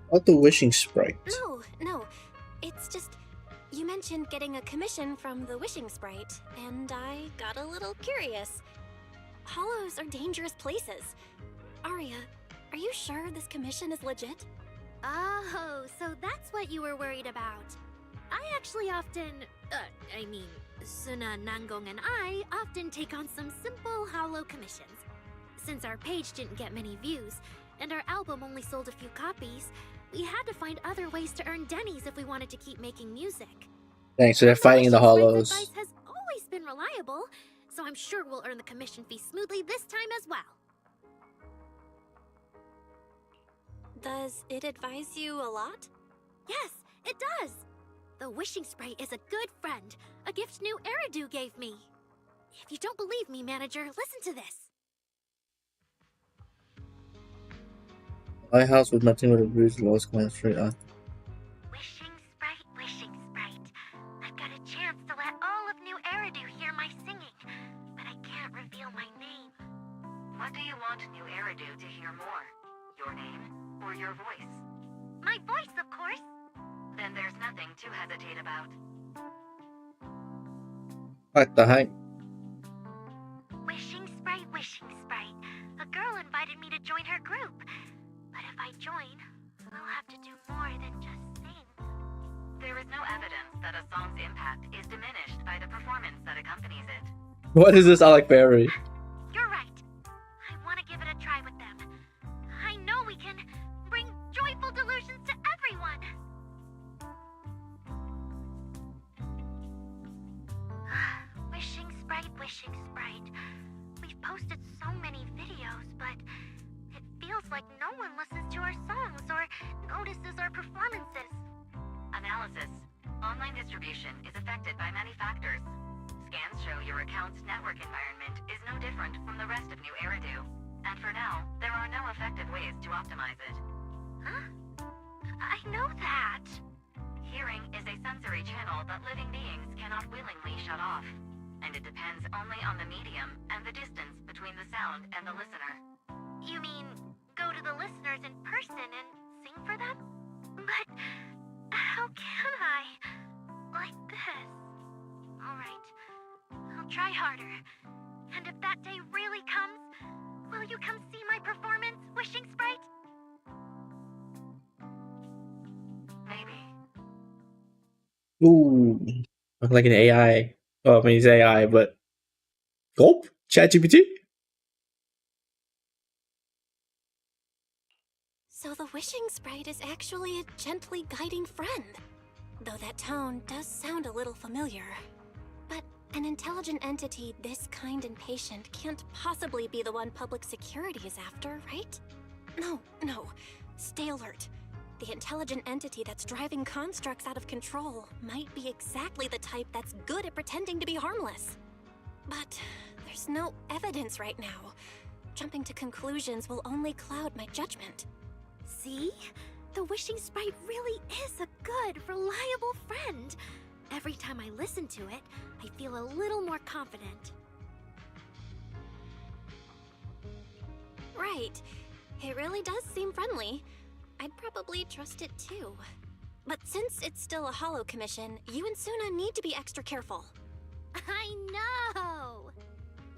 What the Wishing Sprite? No. It's just... You mentioned getting a commission from the Wishing Sprite, and I got a little curious. Hollows are dangerous places. Aria, are you sure this commission is legit? Oh, so that's what you were worried about. I actually often, Suna, Nangong, and I often take on some simple hollow commissions. Since our page didn't get many views, and our album only sold a few copies, we had to find other ways to earn Denny's if we wanted to keep making music. Thanks, so they're fighting in the hollows. Advice has always been reliable, so I'm sure we'll earn the commission fee smoothly this time as well. Does it advise you a lot? Yes, it does. The Wishing Sprite is a good friend, a gift new Eridu gave me. If you don't believe me, manager, listen to this. Lighthouse with nothing but a bruised lowest going straight up. Wishing Sprite. I've got a chance to let all of New Eridu hear my singing, but I can't reveal my name. What do you want New Eridu to hear more? Your name or your voice? My voice, of course. Then there's nothing to hesitate about. What the heck? Wishing Sprite. A girl invited me to join her group. But if I join, I'll have to do more than just sing. There is no evidence that a song's impact is diminished by the performance that accompanies it. What is this, Alec Berry? You're right. I want to give it a try with them. I know we can bring joyful delusions to everyone. Wishing Sprite. We've posted so many videos, but it feels like no one listens to our songs or notices our performances. Analysis. Online distribution is affected by many factors. Scans show your account's network environment is no different from the rest of New Eridu. And for now, there are no effective ways to optimize it. Huh? I know that. Hearing is a sensory channel that living beings cannot willingly shut off. And it depends only on the medium and the distance between the sound and the listener. You mean go to the listeners in person and sing for them? But how can I? Like this. Alright, I'll try harder. And if that day really comes, will you come see my performance, Wishing Sprite? Maybe. Ooh, look like an AI. Oh, I mean, it's AI, but gulp, ChatGPT. So the Wishing Sprite is actually a gently guiding friend. Though that tone does sound a little familiar. But an intelligent entity this kind and patient can't possibly be the one public security is after, right? No. Stay alert. The intelligent entity that's driving constructs out of control might be exactly the type that's good at pretending to be harmless. But there's no evidence right now. Jumping to conclusions will only cloud my judgment. See? The Wishing Sprite really is a good, reliable friend. Every time I listen to it, I feel a little more confident. Right. It really does seem friendly. I'd probably trust it too. But since it's still a hollow commission, you and Suna need to be extra careful. I know!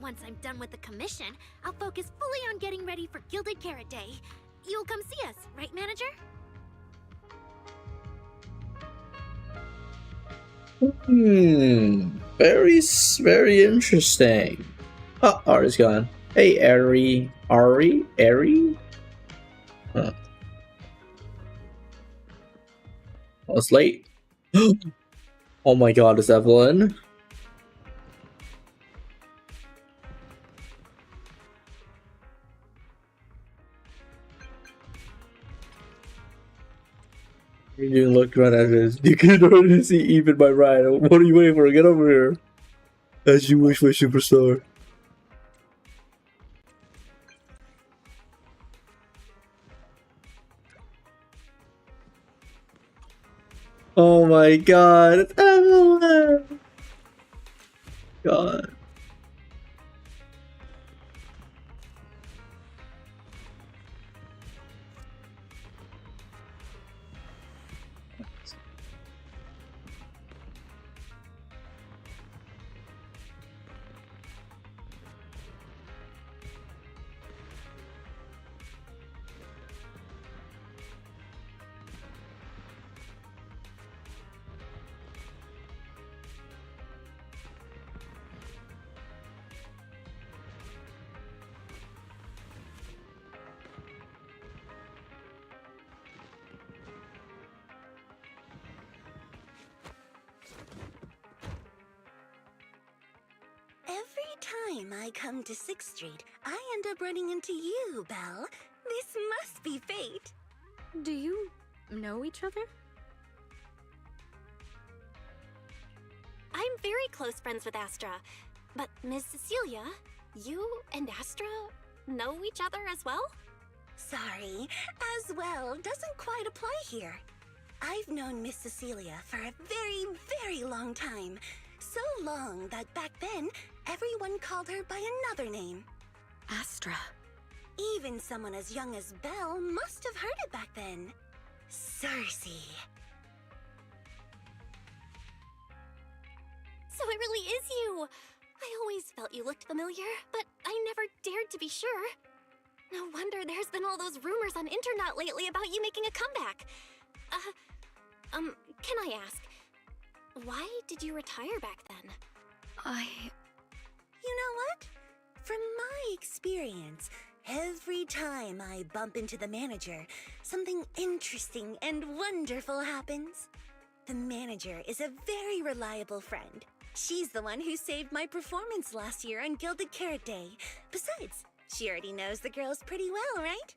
Once I'm done with the commission, I'll focus fully on getting ready for Gilded Carrot Day. You'll come see us, right, manager? Very interesting. Oh, Ari's gone. Hey, Ari? Huh. Oh, it's late. Oh my god, it's Evelyn. You look right at this. You can already see even my ride. What are you waiting for? Get over here. As you wish, my superstar. Oh my god, it's Evelyn! God. time I come to 6th Street, I end up running into you, Belle. This must be fate. Do you know each other? I'm very close friends with Astra. But Ms. Cecilia, you and Astra know each other as well? Sorry, as well doesn't quite apply here. I've known Miss Cecilia for a very, very long time. So long that back then, everyone called her by another name. Astra. Even someone as young as Belle must have heard it back then. Cersei. So it really is you! I always felt you looked familiar, but I never dared to be sure. No wonder there's been all those rumors on internet lately about you making a comeback. Can I ask, why did you retire back then? You know what? From my experience, every time I bump into the manager, something interesting and wonderful happens. The manager is a very reliable friend. She's the one who saved my performance last year on Gilded Carrot Day. Besides, she already knows the girls pretty well, right?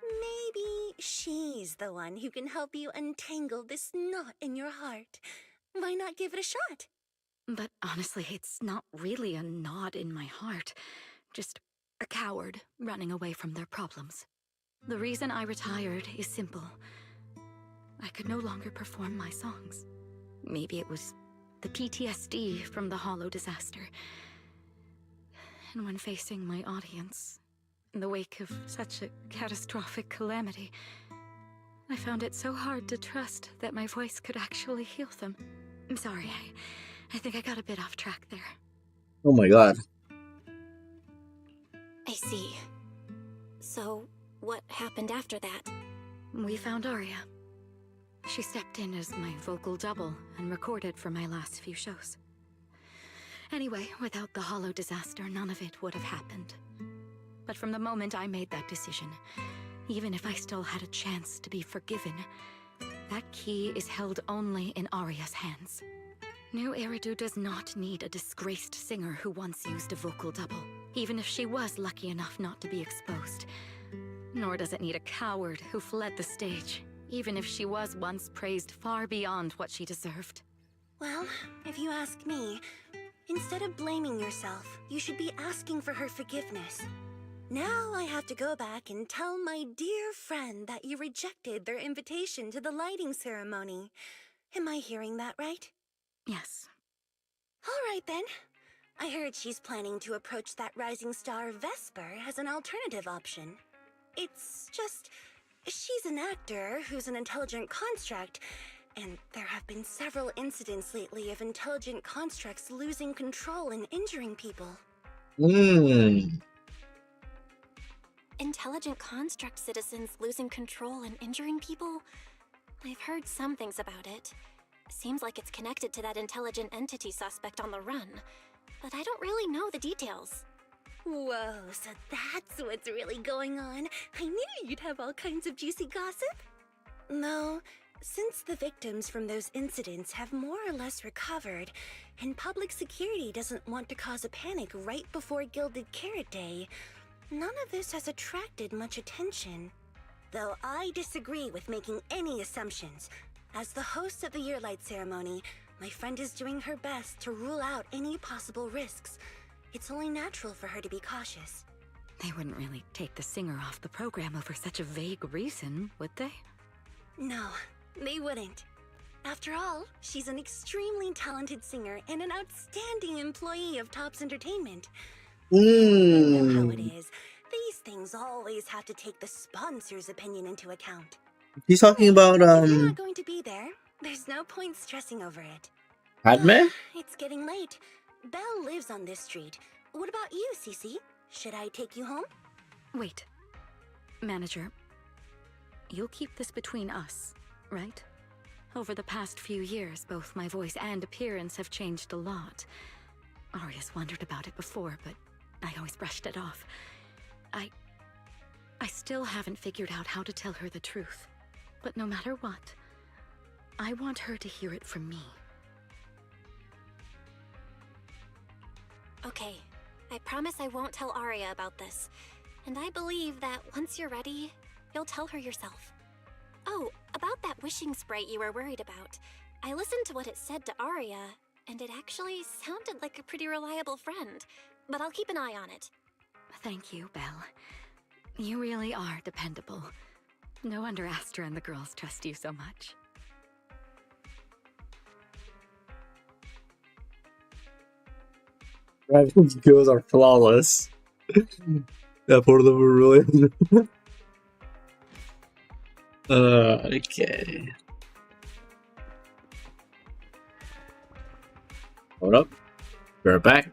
Maybe she's the one who can help you untangle this knot in your heart. Why not give it a shot? But honestly, it's not really a knot in my heart. Just a coward running away from their problems. The reason I retired is simple. I could no longer perform my songs. Maybe it was the PTSD from the Hollow disaster. And when facing my audience, in the wake of such a catastrophic calamity, I found it so hard to trust that my voice could actually heal them. I'm sorry, I think I got a bit off track there. Oh my god. I see. So, what happened after that? We found Aria. She stepped in as my vocal double and recorded for my last few shows. Anyway, without the Hollow disaster, none of it would have happened. But from the moment I made that decision, even if I still had a chance to be forgiven, that key is held only in Aria's hands. New Eridu does not need a disgraced singer who once used a vocal double, even if she was lucky enough not to be exposed. Nor does it need a coward who fled the stage, even if she was once praised far beyond what she deserved. Well, if you ask me, instead of blaming yourself, you should be asking for her forgiveness. Now I have to go back and tell my dear friend that you rejected their invitation to the lighting ceremony. Am I hearing that right? Yes. All right then. I heard she's planning to approach that rising star Vesper as an alternative option. It's just, she's an actor who's an intelligent construct, and there have been several incidents lately of intelligent constructs losing control and injuring people. Intelligent construct citizens losing control and injuring people? I've heard some things about it. Seems like it's connected to that intelligent entity suspect on the run, but I don't really know the details. Whoa, so that's what's really going on. I knew you'd have all kinds of juicy gossip. No, since the victims from those incidents have more or less recovered, and public security doesn't want to cause a panic right before Gilded Carrot Day, none of this has attracted much attention. Though I disagree with making any assumptions. As the host of the Yearlight ceremony, my friend is doing her best to rule out any possible risks. It's only natural for her to be cautious. They wouldn't really take the singer off the program over such a vague reason, would they? No, they wouldn't. After all, she's an extremely talented singer and an outstanding employee of Topps Entertainment. You know how it is. These things always have to take the sponsor's opinion into account. He's talking about If you're not going to be there, there's no point stressing over it. Padme? It's getting late. Belle lives on this street. What about you, Cece? Should I take you home? Wait. Manager, you'll keep this between us, right? Over the past few years, both my voice and appearance have changed a lot. Aria's wondered about it before, but I always brushed it off. I still haven't figured out how to tell her the truth. But no matter what, I want her to hear it from me. Okay, I promise I won't tell Arya about this. And I believe that once you're ready, you'll tell her yourself. Oh, about that wishing sprite you were worried about. I listened to what it said to Arya, and it actually sounded like a pretty reliable friend. But I'll keep an eye on it. Thank you, Belle. You really are dependable. No wonder Astra and the girls trust you so much. Raven's skills are flawless. That part of them were really. Okay. Hold up. We're back.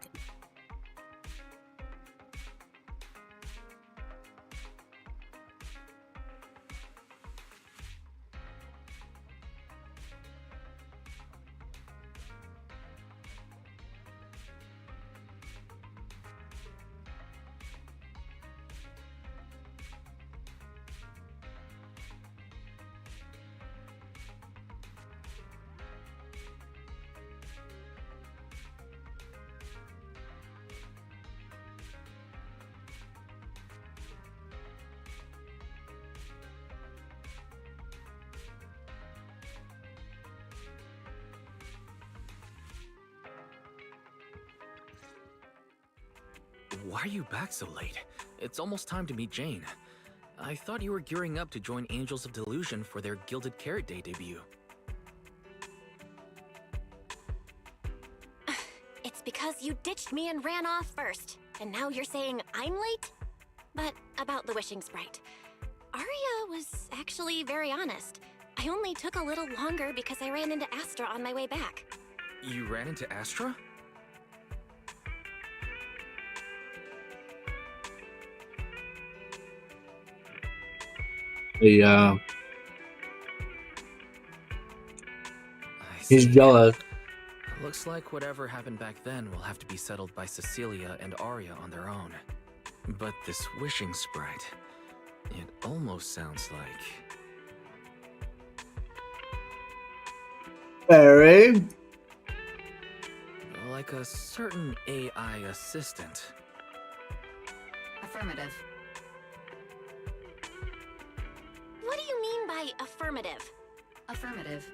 Why are you back so late? It's almost time to meet Jane. I thought you were gearing up to join Angels of Delusion for their Gilded Carrot Day debut. It's because you ditched me and ran off first, and now you're saying I'm late? But about the wishing sprite. Arya was actually very honest. I only took a little longer because I ran into Astra on my way back. You ran into Astra? He's jealous. Looks like whatever happened back then will have to be settled by Cecilia and Arya on their own. But this wishing sprite, it almost sounds Barry? like a certain AI assistant. Affirmative. What do you mean by affirmative? Affirmative.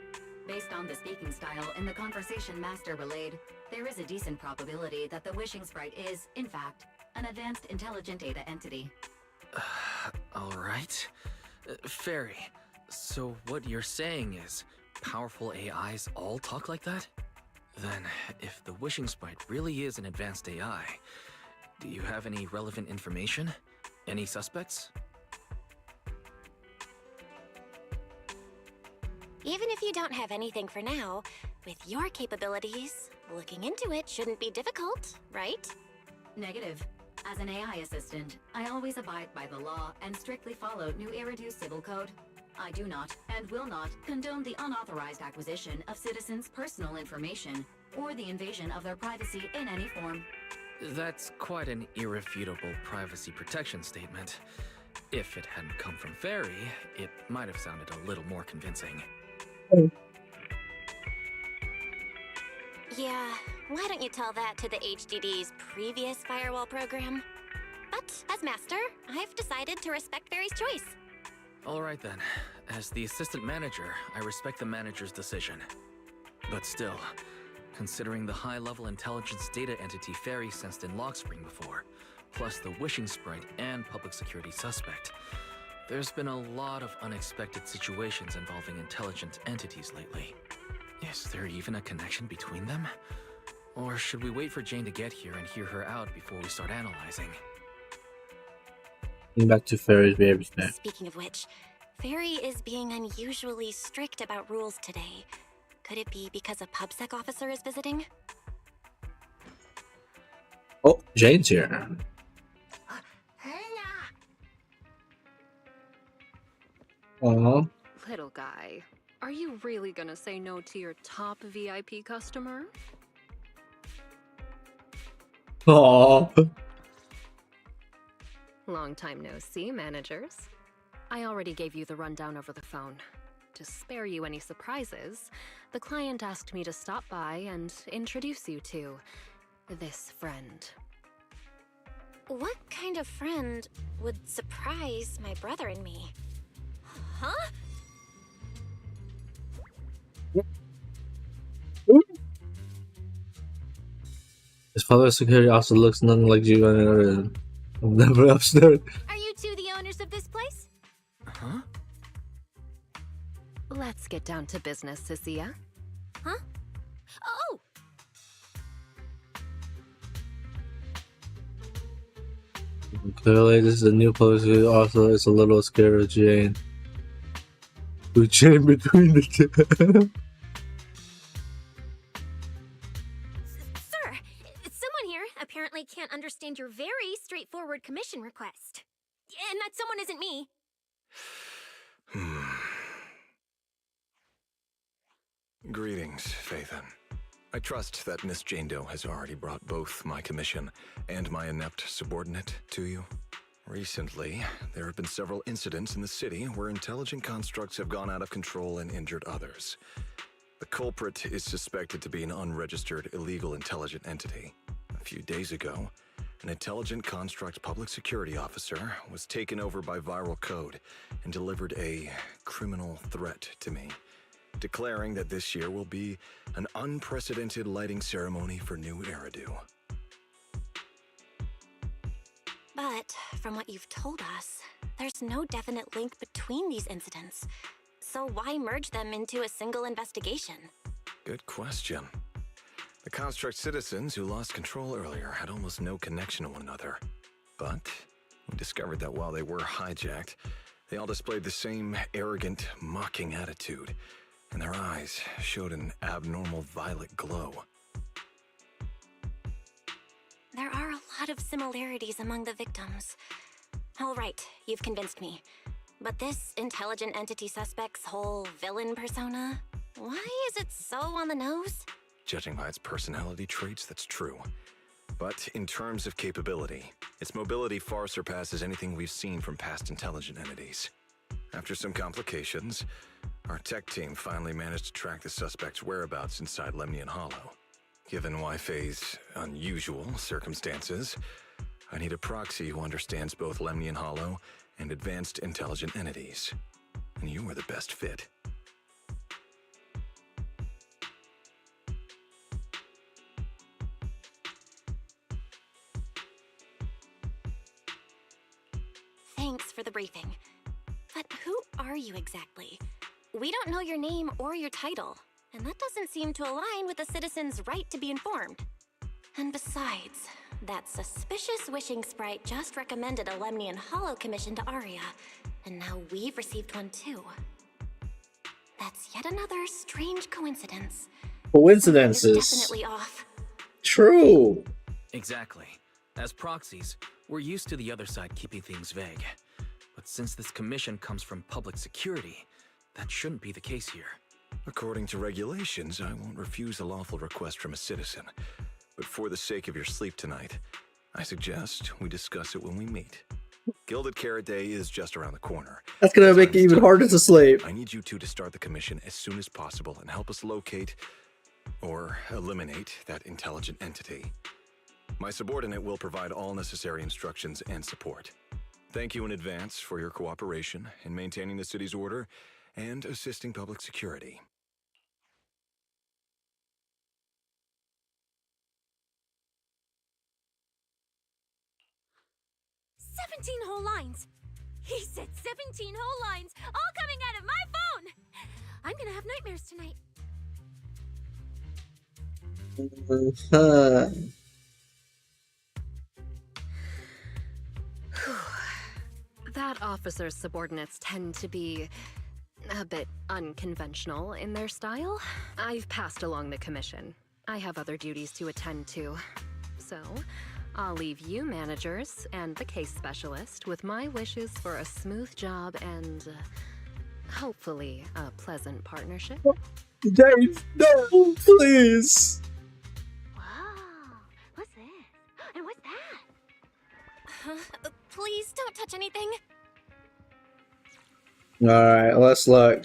Based on the speaking style and the conversation Master relayed, there is a decent probability that the wishing sprite is, in fact, an advanced intelligent data entity. Alright. Fairy, so what you're saying is, powerful AIs all talk like that? Then, if the wishing sprite really is an advanced AI, do you have any relevant information? Any suspects? Even if you don't have anything for now, with your capabilities, looking into it shouldn't be difficult, right? Negative. As an AI assistant, I always abide by the law and strictly follow New Eridu Civil Code. I do not, and will not, condone the unauthorized acquisition of citizens' personal information, or the invasion of their privacy in any form. That's quite an irrefutable privacy protection statement. If it hadn't come from Fairy, it might have sounded a little more convincing. Yeah, why don't you tell that to the HDD's previous firewall program? But, as master, I've decided to respect Fairy's choice. Alright then. As the assistant manager, I respect the manager's decision. But still, considering the high-level intelligence data entity Fairy sensed in Logspring before, plus the wishing sprite and public security suspect, there's been a lot of unexpected situations involving intelligent entities lately. Is there even a connection between them? Or should we wait for Jane to get here and hear her out before we start analyzing? Back to Fairy's baby snap. Speaking of which, Fairy is being unusually strict about rules today. Could it be because a PubSec officer is visiting? Oh, Jane's here. Aww. Little guy, are you really gonna say no to your top VIP customer? Aww. Long time no see, managers. I already gave you the rundown over the phone. To spare you any surprises, the client asked me to stop by and introduce you to this friend. What kind of friend would surprise my brother and me? Huh? His public security also looks nothing like Giovanni. I'm never upstairs. Are you two the owners of this place? Huh? Let's get down to business, Cecilia. Huh? Oh! Clearly, this is a new post who also is a little scared of Jane. Who chained between the two. Sir, someone here apparently can't understand your very straightforward commission request. And that someone isn't me. Greetings, Phaethon. I trust that Miss Jane Doe has already brought both my commission and my inept subordinate to you. Recently, there have been several incidents in the city where intelligent constructs have gone out of control and injured others. The culprit is suspected to be an unregistered illegal intelligent entity. A few days ago, an intelligent construct public security officer was taken over by Viral Code and delivered a criminal threat to me, declaring that this year will be an unprecedented lighting ceremony for New Eridu. But from what you've told us, there's no definite link between these incidents. So why merge them into a single investigation? Good question. The construct citizens who lost control earlier had almost no connection to one another. But we discovered that while they were hijacked, they all displayed the same arrogant, mocking attitude, and their eyes showed an abnormal violet glow. There are a lot of similarities among the victims. All right, you've convinced me. But this intelligent entity suspect's whole villain persona, why is it so on the nose? Judging by its personality traits, that's true. But in terms of capability, its mobility far surpasses anything we've seen from past intelligent entities. After some complications, our tech team finally managed to track the suspect's whereabouts inside Lemnian Hollow. Given Wai-Fei's unusual circumstances, I need a proxy who understands both Lemnian Hollow and advanced intelligent entities. And you were the best fit. Thanks for the briefing. But who are you exactly? We don't know your name or your title, and that doesn't seem to align with the citizens' right to be informed. And besides, that suspicious wishing sprite just recommended a Lemnian Hollow commission to Aria, and now we've received one too. That's yet another strange coincidence. Coincidences. It's definitely off. True. Exactly. As proxies, we're used to the other side keeping things vague. But since this commission comes from public security, that shouldn't be the case here. According to regulations, I won't refuse a lawful request from a citizen. But for the sake of your sleep tonight, I suggest we discuss it when we meet. Gilded Carrot Day is just around the corner. That's gonna make it even harder to sleep. I need you two to start the commission as soon as possible and help us locate or eliminate that intelligent entity. My subordinate will provide all necessary instructions and support. Thank you in advance for your cooperation in maintaining the city's order and assisting public security. Whole lines. He said 17 whole lines, all coming out of my phone. I'm gonna have nightmares tonight. That officer's subordinates tend to be a bit unconventional in their style. I've passed along the commission. I have other duties to attend to. So, I'll leave you managers and the case specialist with my wishes for a smooth job and hopefully a pleasant partnership. Dave, no, please. Wow, what's this? And what's that? Please don't touch anything. Alright, let's look.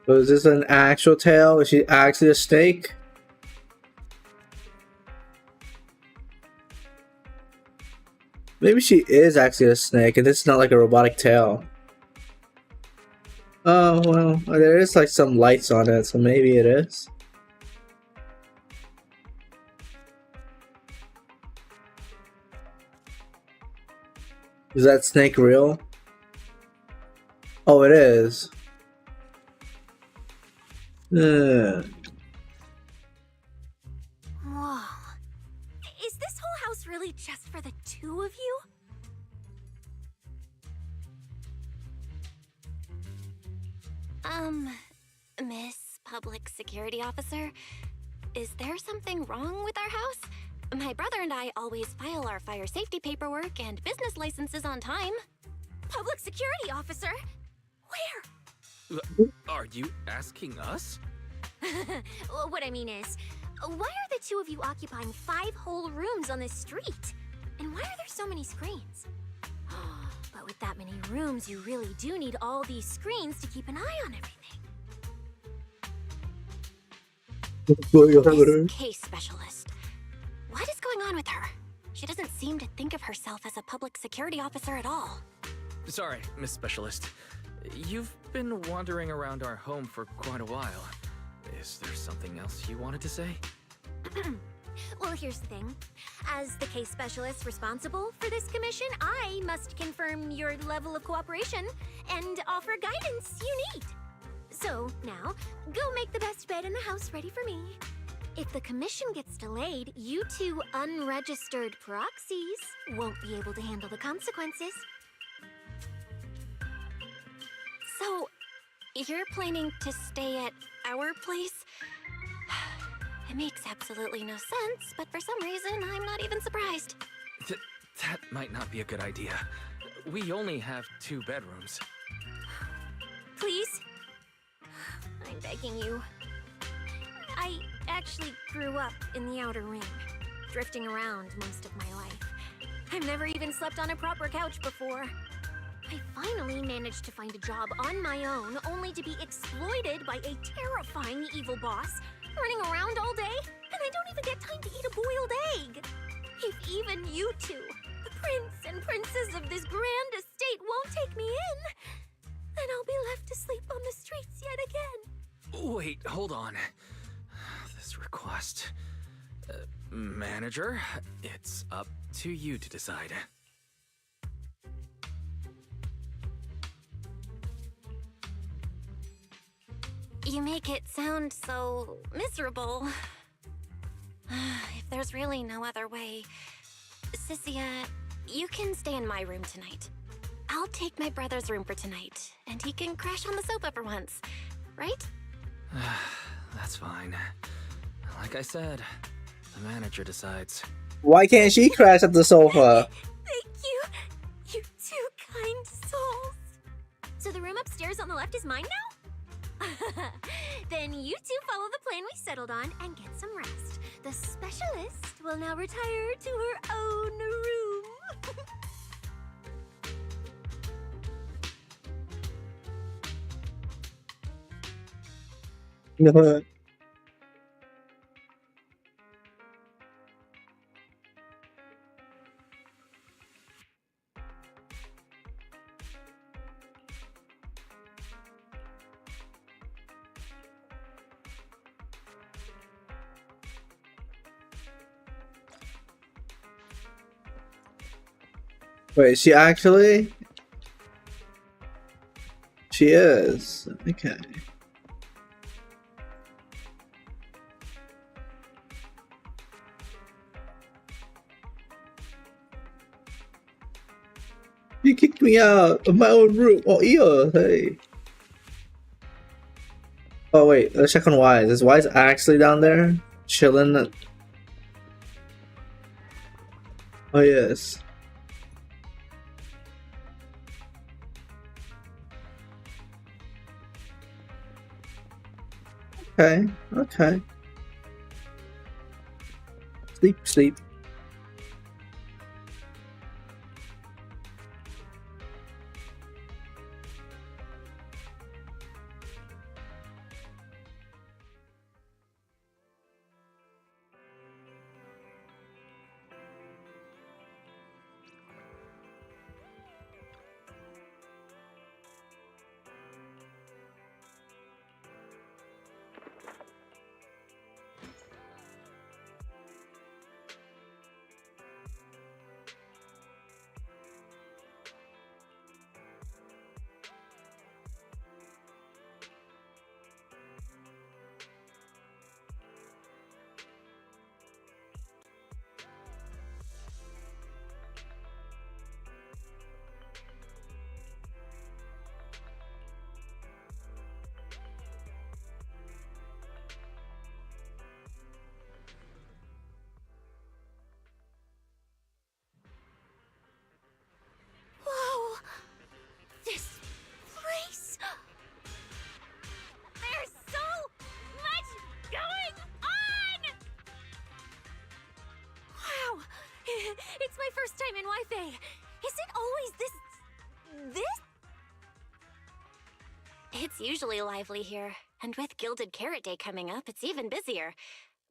So is this an actual tail? Is she actually a steak? Maybe she is actually a snake and it's not like a robotic tail. Oh, well, there is like some lights on it, so maybe it is. Is that snake real? Oh, it is. Whoa. Is this whole house really just for the two of you? Miss Public Security Officer, is there something wrong with our house? My brother and I always file our fire safety paperwork and business licenses on time. Public Security Officer? Where? Are you asking us? What I mean is, why are the two of you occupying 5 whole rooms on this street? And why are there so many screens? But with that many rooms, you really do need all these screens to keep an eye on everything. This case specialist. What is going on with her? She doesn't seem to think of herself as a public security officer at all. Sorry, Miss Specialist. You've been wandering around our home for quite a while. Is there something else you wanted to say? Well, here's the thing. As the case specialist responsible for this commission, I must confirm your level of cooperation and offer guidance you need. So, now, go make the best bed in the house ready for me. If the commission gets delayed, you two unregistered proxies won't be able to handle the consequences. So, you're planning to stay at our place? It makes absolutely no sense, but for some reason, I'm not even surprised. That might not be a good idea. We only have 2 bedrooms. Please? I'm begging you. I actually grew up in the Outer Ring, drifting around most of my life. I've never even slept on a proper couch before. I finally managed to find a job on my own, only to be exploited by a terrifying evil boss, running around all day, and I don't even get time to eat a boiled egg. If even you two, the prince and princess of this grand estate, won't take me in, then I'll be left to sleep on the streets yet again. Wait, hold on. This request... manager, it's up to you to decide. You make it sound so miserable. If there's really no other way, Sissia, you can stay in my room tonight. I'll take my brother's room for tonight, and he can crash on the sofa for once, right? That's fine. Like I said, the manager decides. Why can't she crash at the sofa? Thank you, you two kind souls. So the room upstairs on the left is mine now? Then you two follow the plan we settled on and get some rest. The specialist will now retire to her own room. No. Wait, she actually? She is. Okay. You kicked me out of my own room. Oh, yeah, hey. Oh, wait, let's check on Wise. Is Wise actually down there? Chilling? Oh, yes. Okay, okay. Sleep, sleep. It's usually lively here, and with Gilded Carrot Day coming up, it's even busier.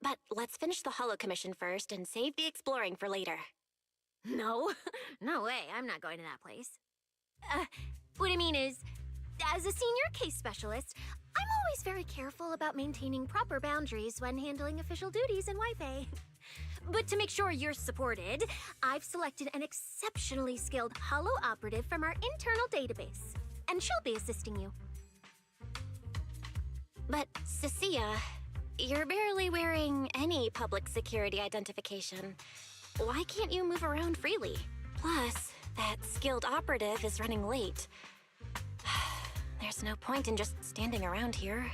But let's finish the Holo Commission first and save the exploring for later. No, no way, I'm not going to that place. What I mean is, as a senior case specialist, I'm always very careful about maintaining proper boundaries when handling official duties in Wi-Fi. But to make sure you're supported, I've selected an exceptionally skilled Holo operative from our internal database, and she'll be assisting you. But, Cecilia, you're barely wearing any public security identification. Why can't you move around freely? Plus, that skilled operative is running late. There's no point in just standing around here.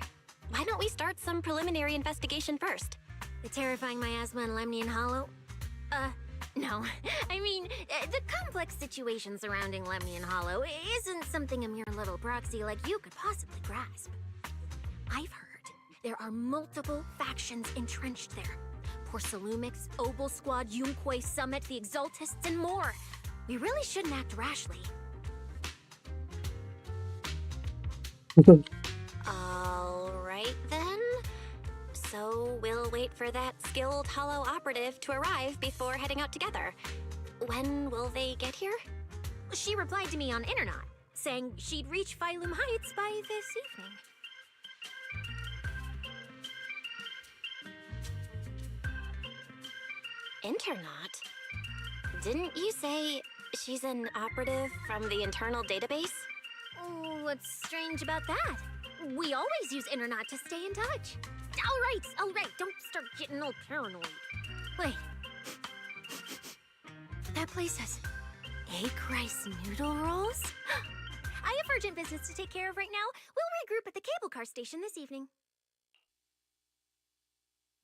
Why don't we start some preliminary investigation first? The terrifying miasma in Lemnian Hollow? No. I mean, the complex situation surrounding Lemnian Hollow isn't something a mere little proxy like you could possibly grasp. I've heard there are multiple factions entrenched there. Porcelumix, Obel Squad, Yunque Summit, the Exaltists, and more. We really shouldn't act rashly. Alright then. So we'll wait for that skilled Holo operative to arrive before heading out together. When will they get here? She replied to me on Internet, saying she'd reach Phylum Heights by this evening. Internet? Didn't you say she's an operative from the internal database? What's strange about that? We always use Internet to stay in touch. All right, don't start getting all paranoid. Wait. That place has egg rice noodle rolls? I have urgent business to take care of right now. We'll regroup at the cable car station this evening.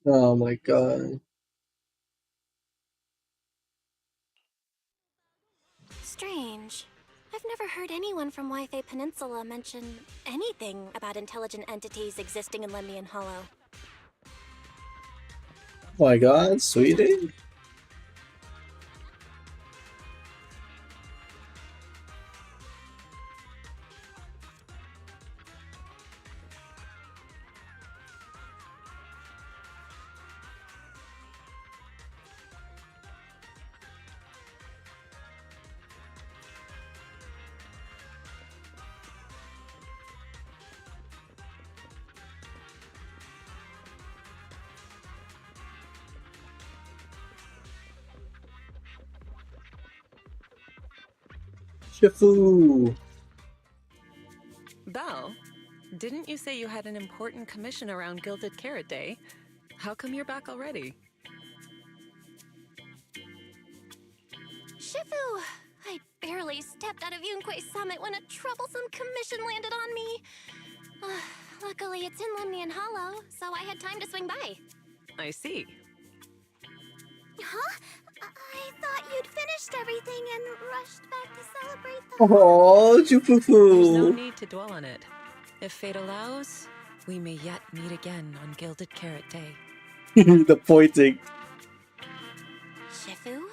Oh my god. Strange. I've never heard anyone from Wi-Fi Peninsula mention anything about intelligent entities existing in Lemnian Hollow. Oh my god, sweetie. Shifu! Belle, didn't you say you had an important commission around Gilded Carrot Day? How come you're back already? Shifu! I barely stepped out of Yunque Summit when a troublesome commission landed on me. Luckily, it's in Lemnian Hollow, so I had time to swing by. I see. Huh? I thought you'd finished everything and rushed back to celebrate the... Oh, There's no Jufufu! need to dwell on it. If fate allows, we may yet meet again on Gilded Carrot Day. The pointing. Shifu?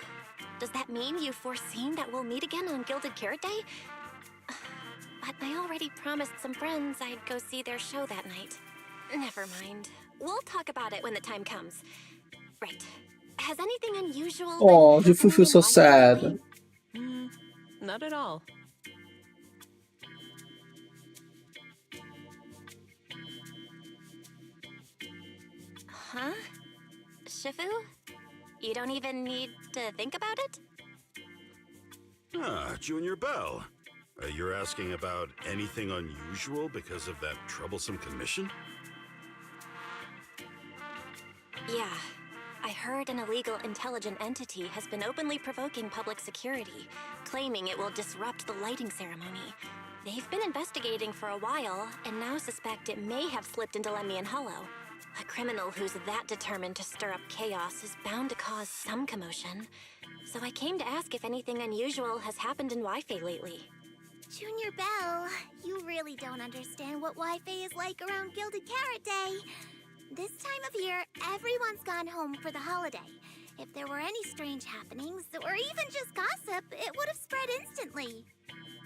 Does that mean you've foreseen that we'll meet again on Gilded Carrot Day? But I already promised some friends I'd go see their show that night. Never mind. We'll talk about it when the time comes. Right. Has anything unusual Oh, been Jufufu's so sad. Not at all. Huh? Shifu? You don't even need to think about it? Ah, Junior Belle. You're asking about anything unusual because of that troublesome commission? Yeah. I heard an illegal intelligent entity has been openly provoking public security, claiming it will disrupt the lighting ceremony. They've been investigating for a while, and now suspect it may have slipped into Lemnian Hollow. A criminal who's that determined to stir up chaos is bound to cause some commotion. So I came to ask if anything unusual has happened in Wi-Fi lately. Junior Belle, you really don't understand what Wi-Fi is like around Gilded Carrot Day. This time of year, everyone's gone home for the holiday. If there were any strange happenings, or even just gossip, it would have spread instantly.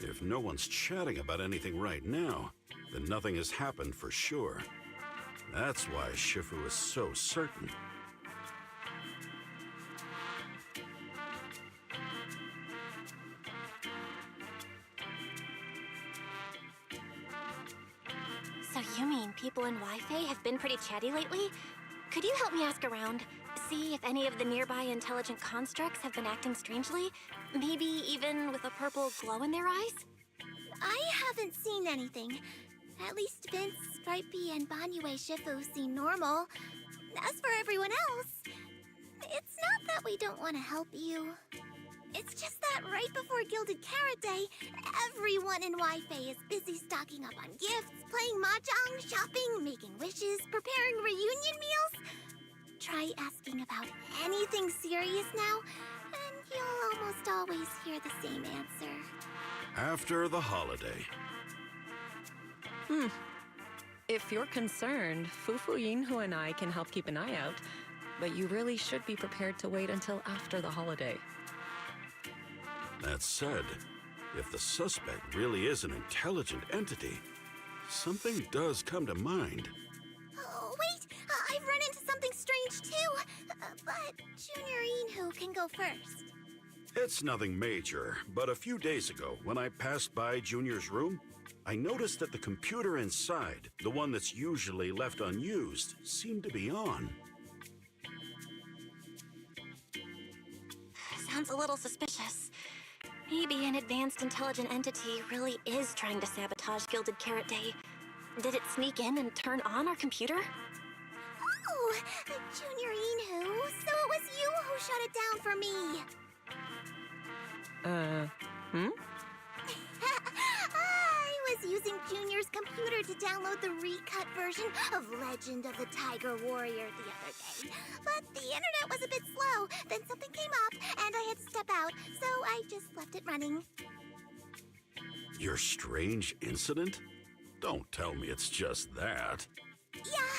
If no one's chatting about anything right now, then nothing has happened for sure. That's why Shifu is so certain. So you mean people in Wi-Fi have been pretty chatty lately? Could you help me ask around? See if any of the nearby intelligent constructs have been acting strangely? Maybe even with a purple glow in their eyes? I haven't seen anything. At least Vince, Stripey, and Banyue Shifu seem normal. As for everyone else, it's not that we don't want to help you. It's just that right before Gilded Carrot Day, everyone in Wi-Fi is busy stocking up on gifts, playing mahjong, shopping, making wishes, preparing reunion meals. Try asking about anything serious now, and you'll almost always hear the same answer. After the holiday. If you're concerned, Fufu Yinhu and I can help keep an eye out, but you really should be prepared to wait until after the holiday. That said, if the suspect really is an intelligent entity, something does come to mind. Oh, wait! I've run into something strange too! But Junior Inhu can go first. It's nothing major, but a few days ago, when I passed by Junior's room, I noticed that the computer inside, the one that's usually left unused, seemed to be on. Sounds a little suspicious. Maybe an advanced intelligent entity really is trying to sabotage Gilded Carrot Day. Did it sneak in and turn on our computer? Oh, Junior Inhu, so it was you who shut it down for me. I was using Junior's computer to download the recut version of Legend of the Tiger Warrior the other day. But the internet was a bit slow, then something came up, and I had to step out, so I just left it running. Your strange incident? Don't tell me it's just that. Yeah,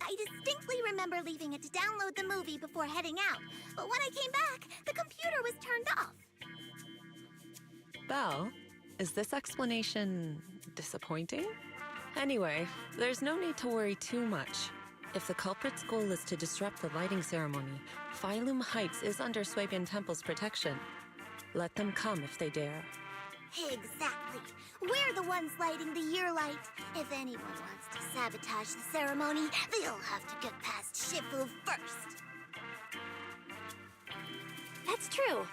I distinctly remember leaving it to download the movie before heading out. But when I came back, the computer was turned off. Belle, is this explanation disappointing? Anyway, there's no need to worry too much. If the culprit's goal is to disrupt the lighting ceremony, Phylum Heights is under Swabian Temple's protection. Let them come if they dare. Exactly. We're the ones lighting the year light. If anyone wants to sabotage the ceremony, they'll have to get past Shifu first. That's true.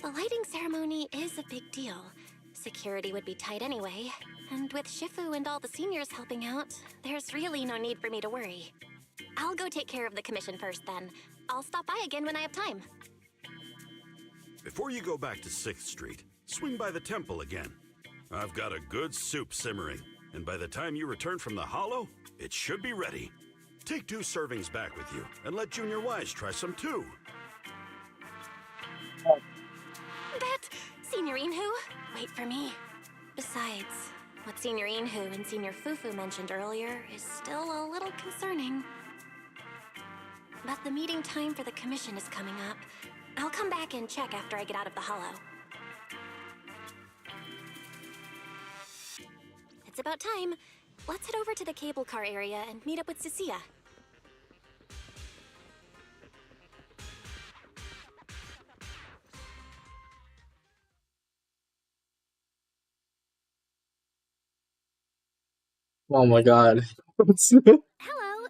The lighting ceremony is a big deal. Security would be tight anyway. And with Shifu and all the seniors helping out, there's really no need for me to worry. I'll go take care of the commission first then. I'll stop by again when I have time. Before you go back to 6th Street, swing by the temple again. I've got a good soup simmering, and by the time you return from the hollow, it should be ready. Take 2 servings back with you, and let Junior Wise try some too. That Senior Inhu? Wait for me. Besides, what Senior Inhu and Senior Fufu mentioned earlier is still a little concerning. But the meeting time for the commission is coming up. I'll come back and check after I get out of the hollow. It's about time. Let's head over to the cable car area and meet up with Cecilia. Oh my god. Hello,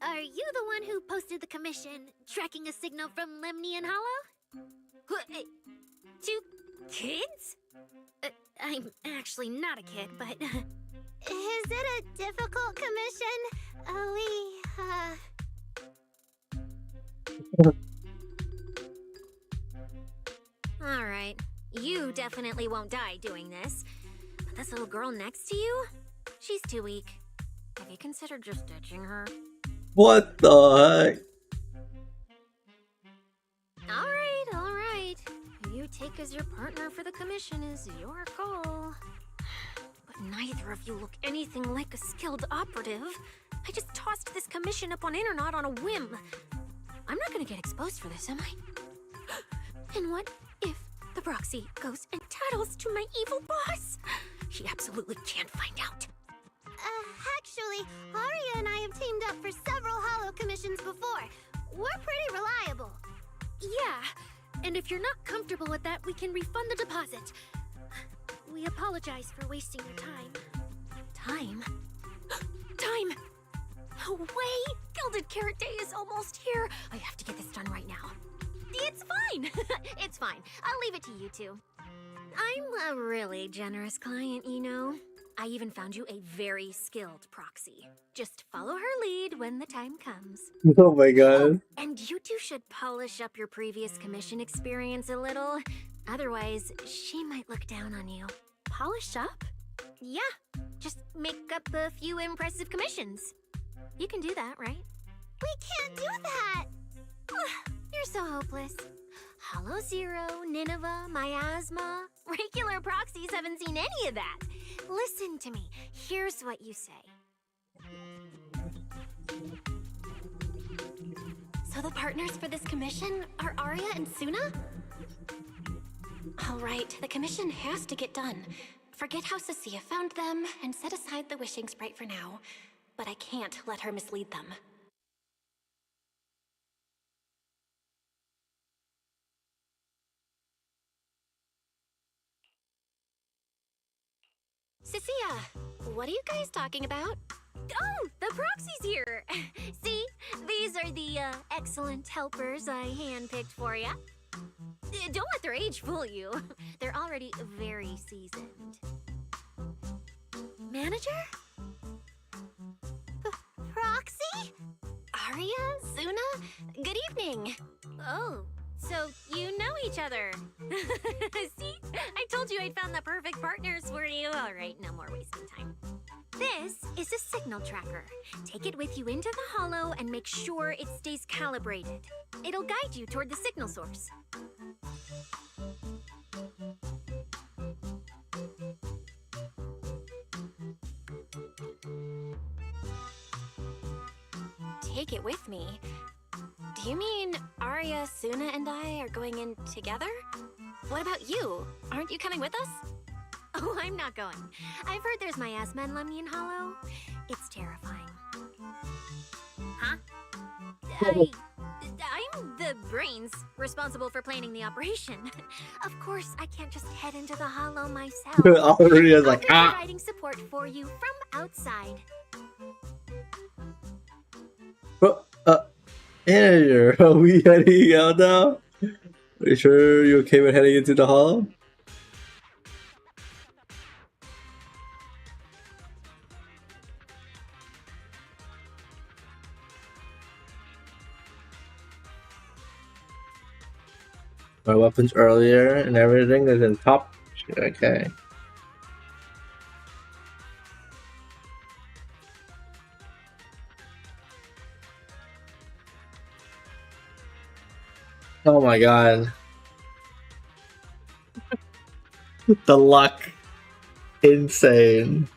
are you the one who posted the commission tracking a signal from Lemnian Hollow? 2 kids? I'm actually not a kid, but... Is it a difficult commission? Alright, you definitely won't die doing this. But this little girl next to you? She's too weak. Have you considered just ditching her? What the heck? Alright. Who you take as your partner for the commission is your call. But neither of you look anything like a skilled operative. I just tossed this commission up on Internet on a whim. I'm not gonna get exposed for this, am I? And what if the Proxy goes and tattles to my evil boss? She absolutely can't find out. Actually, Aria and I have teamed up for several holo commissions before. We're pretty reliable. Yeah, and if you're not comfortable with that, we can refund the deposit. We apologize for wasting your time. Time? Time! No way! Gilded Carrot Day is almost here! I have to get this done right now. It's fine. It's fine. I'll leave it to you two. I'm a really generous client, you know. I even found you a very skilled proxy. Just follow her lead when the time comes. Oh my god. And you two should polish up your previous commission experience a little. Otherwise, she might look down on you. Polish up? Yeah, just make up a few impressive commissions. You can do that, right? We can't do that! You're so hopeless. Hollow Zero, Nineveh, Miasma. Regular proxies haven't seen any of that. Listen to me. Here's what you say. So the partners for this commission are Aria and Suna? All right, the commission has to get done. Forget how Cecilia found them and set aside the wishing sprite for now. But I can't let her mislead them. Cecilia, what are you guys talking about? Oh, the proxy's here. See, these are the excellent helpers I handpicked for you. Don't let their age fool you. They're already very seasoned. Manager? Proxy? Aria? Suna? Good evening. Oh, so you know each other. See? I told you I'd found the perfect partners for you. All right, no more wasting time. This is a signal tracker. Take it with you into the holo and make sure it stays calibrated. It'll guide you toward the signal source. Take it with me? Do you mean Aria, Suna, and I are going in together? What about you? Aren't you coming with us? Oh, I'm not going. I've heard there's miasma in Lemnian Hollow. It's terrifying. Huh? I'm the brains responsible for planning the operation. Of course, I can't just head into the Hollow myself. Aria's like, I'll be providing support for you from outside. Manager, are we heading out now? Are you sure you're okay with heading into the hall? My weapons earlier and everything is in top. Okay. Oh my god. The luck. Insane.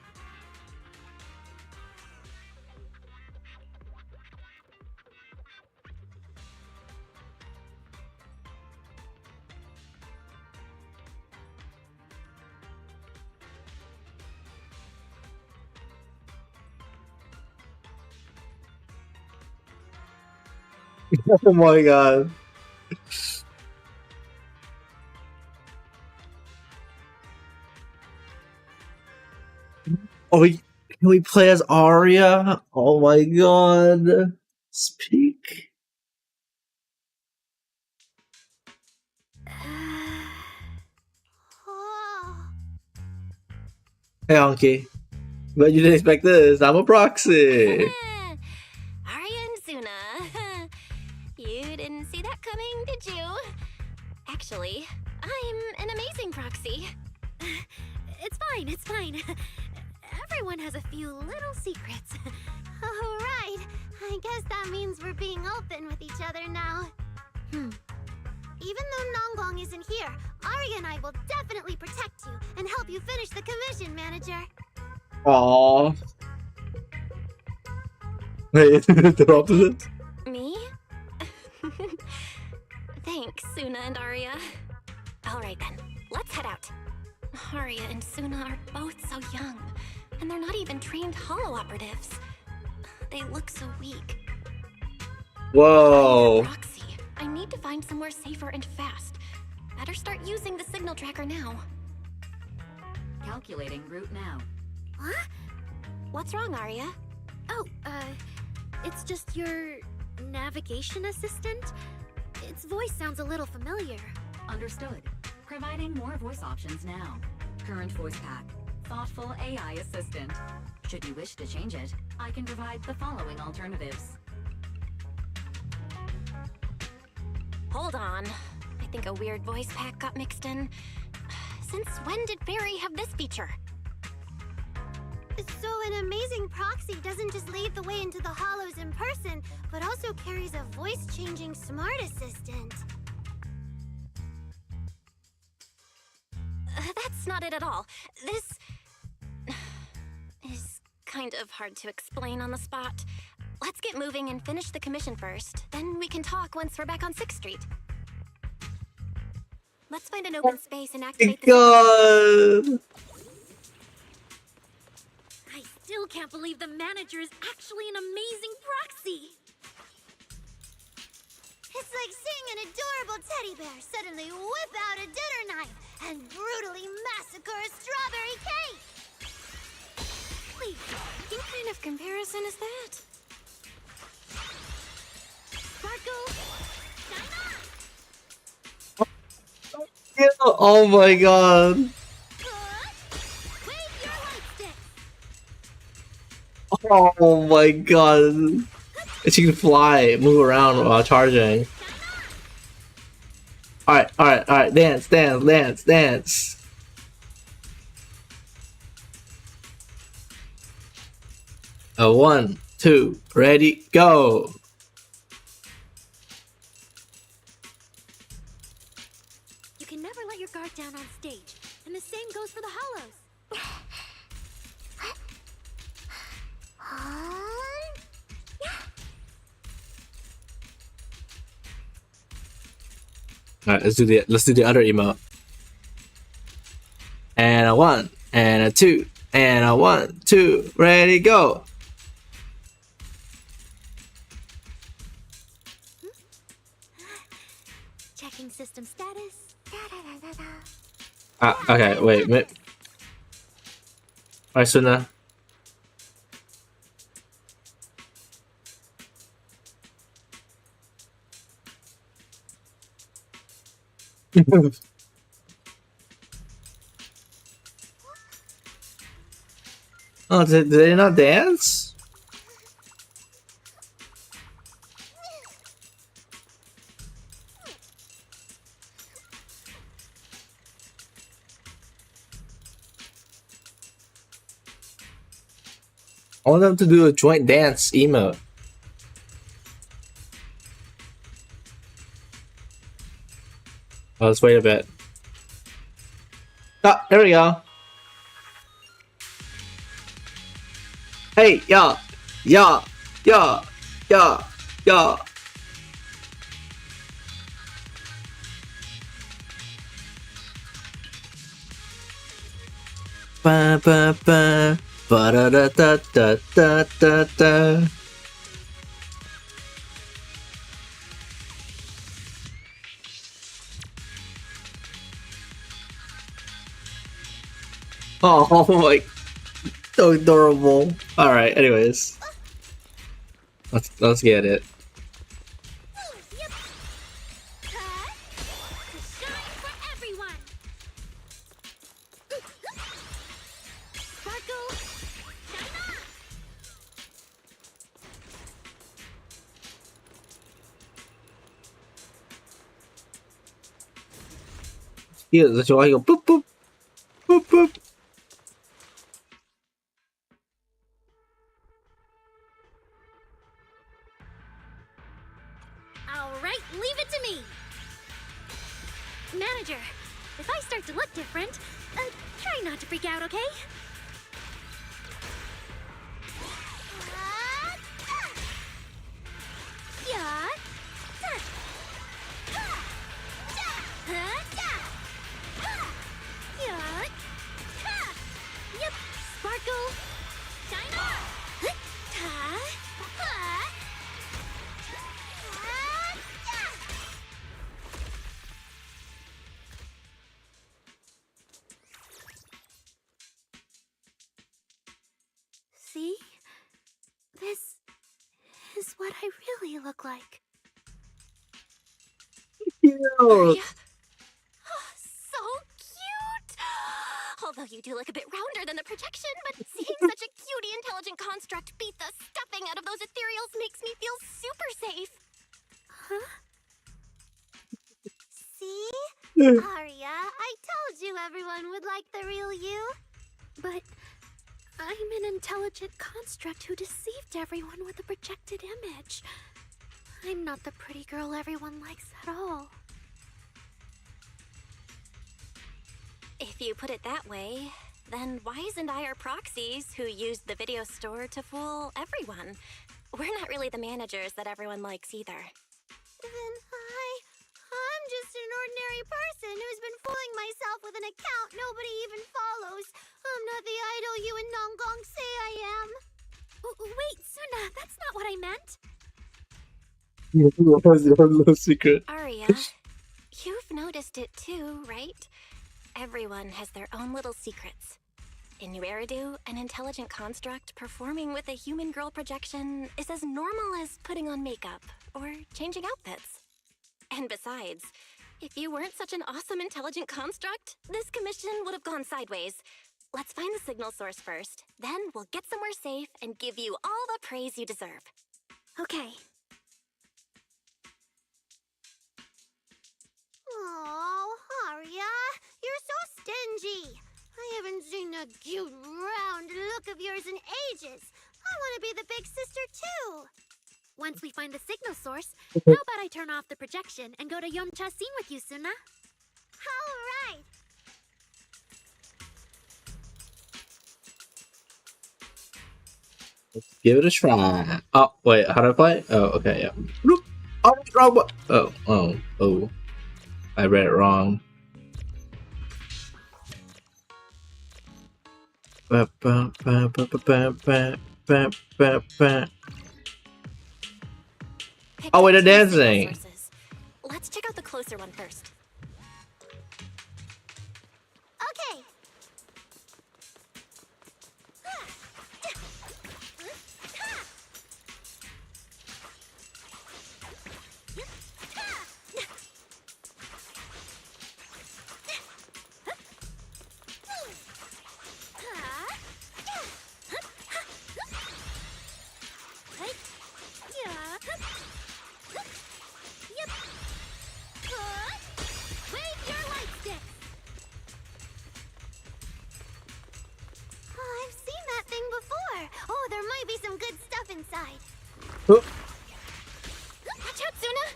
Oh my god. Oh, can we play as Aria? Oh my god. Speak. Hey, Honky. Bet you didn't expect this. I'm a proxy. Aria and Suna. You didn't see that coming, did you? Actually, I'm an amazing proxy. It's fine, it's fine. Everyone has a few little secrets. All right. I guess that means we're being open with each other now. Even though Nonggong isn't here, Aria and I will definitely protect you and help you finish the commission, Manager. Aww. Hey, the opposite? Me? Thanks, Suna and Aria. Alright then, let's head out. Aria and Suna are both so young, And they're not even trained holo operatives. They look so weak. Whoa. Proxy. I need to find somewhere safer and fast. Better start using the signal tracker now. Calculating route now. Huh? What's wrong, Arya? Oh, it's just your navigation assistant? Its voice sounds a little familiar. Understood. Providing more voice options now. Current voice pack. Thoughtful AI assistant. Should you wish to change it, I can provide the following alternatives. Hold on. I think a weird voice pack got mixed in. Since when did Fairy have this feature? So an amazing proxy doesn't just lead the way into the hollows in person, but also carries a voice-changing smart assistant. That's not it at all. This is kind of hard to explain on the spot. Let's get moving and finish the commission first. Then we can talk once we're back on 6th Street. Let's find an open space and activate the... God. I still can't believe the manager is actually an amazing proxy. It's like seeing an adorable teddy bear suddenly whip out a dinner knife and brutally massacre a strawberry cake! Wait, what kind of comparison is that? Sparkle! Oh my god. Wave your light stick! Oh my god. And she can fly, move around while charging. Alright, dance. 1, 2, ready, go! You can never let your guard down on stage, and the same goes for the hollows. Alright, let's do the other emote. And a 1, and a 2, and a 1, 2, ready, go! Checking system status. Okay, wait. Alright, Suna. Oh, did they not dance? I want them to do a joint dance emote. Oh, let's wait a bit. Ah, there we go. Hey, yeah. Ba ba ba ba da da da da da da da. Oh my, so adorable. All right, anyways, let's get it. Here, that's why I go boop boop boop boop. Alright, leave it to me! Manager, if I start to look different, try not to freak out, okay? Yep, Sparkle, what I really look like. Cute. Oh, so cute! Although you do look a bit rounder than the projection, but seeing such a cutie intelligent construct beat the stuffing out of those ethereals makes me feel super safe. Huh? See? Aria, I told you everyone would like the real you. But I'm an intelligent construct who deceived everyone with a projected image. I'm not the pretty girl everyone likes at all. If you put it that way, then Wise and I are proxies who used the video store to fool everyone. We're not really the managers that everyone likes either. Then I'm just an ordinary person who's been fooling myself with an account nobody even follows. I'm not the idol you and Nonggong say I am. Wait, Suna, that's not what I meant. What was your little secret? Aria, you've noticed it too, right? Everyone has their own little secrets. In New Eridu, an intelligent construct performing with a human girl projection is as normal as putting on makeup or changing outfits. And besides, if you weren't such an awesome intelligent construct, this commission would have gone sideways. Let's find the signal source first, then we'll get somewhere safe and give you all the praise you deserve. Okay. Oh, Aria, you're so stingy. I haven't seen that cute, round look of yours in ages. I want to be the big sister, too. Once we find the signal source, how about I turn off the projection and go to Yomcha scene with you, Suna? All right. Let's give it a try. Oh, wait, how do I play? Oh, okay, yeah. Bloop. Oh, wrong one. Oh. I read it wrong. Ba, ba, ba, ba, ba, ba, ba, ba, ba. Oh, wait, they're dancing. Let's check out the closer one first. Okay. Oh. Watch out, Suna!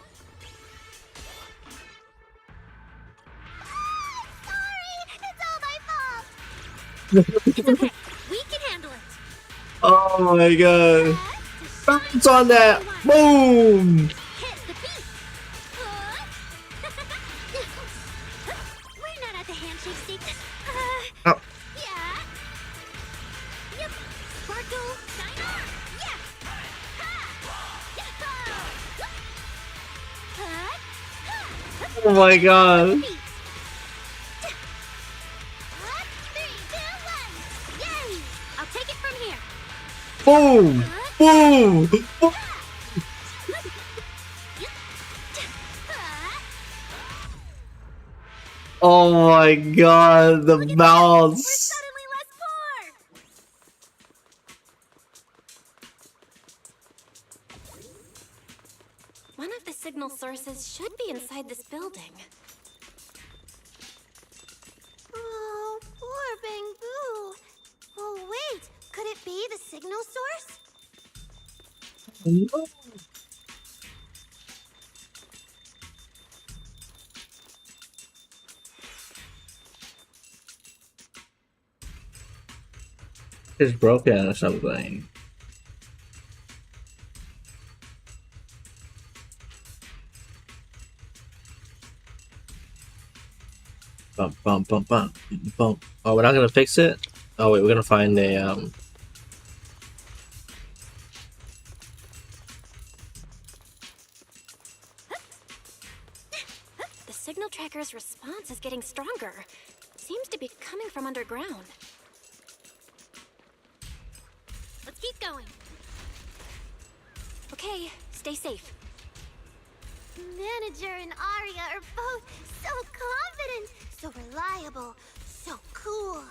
Sorry, it's all my fault. It's okay. We can handle it. Oh my god. Bounce on that. Boom. Hit the beat. We're not at the handshake stage. Oh. Yeah. Yep. Sparkle. Shine on. Yeah. Oh my god. 3, 2, 1. Yay! I'll take it from here. Boom. Boom. Boom. Oh my god, the bounce. One of the signal sources should be inside this building. Oh, poor Bangboo. Oh, wait. Could it be the signal source? No. It's broken or something. Bum, bum, bum, bum, bum. Oh, we're not gonna fix it? Oh wait, we're gonna find a The signal tracker's response is getting stronger. Seems to be coming from underground. Let's keep going. Okay, Okay, stay safe. Manager and Arya are both so confident, so reliable, so cool.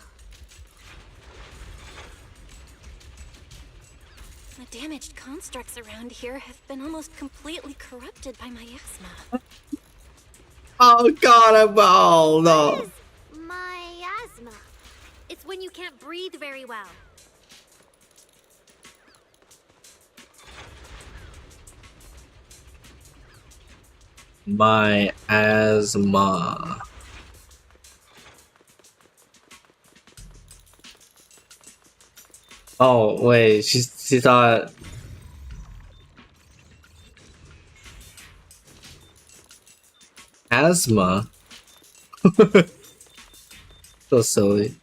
The damaged constructs around here have been almost completely corrupted by miasma. Oh god, oh no. Miasma. It's when you can't breathe very well. My asthma. Oh wait, she thought asthma. So silly.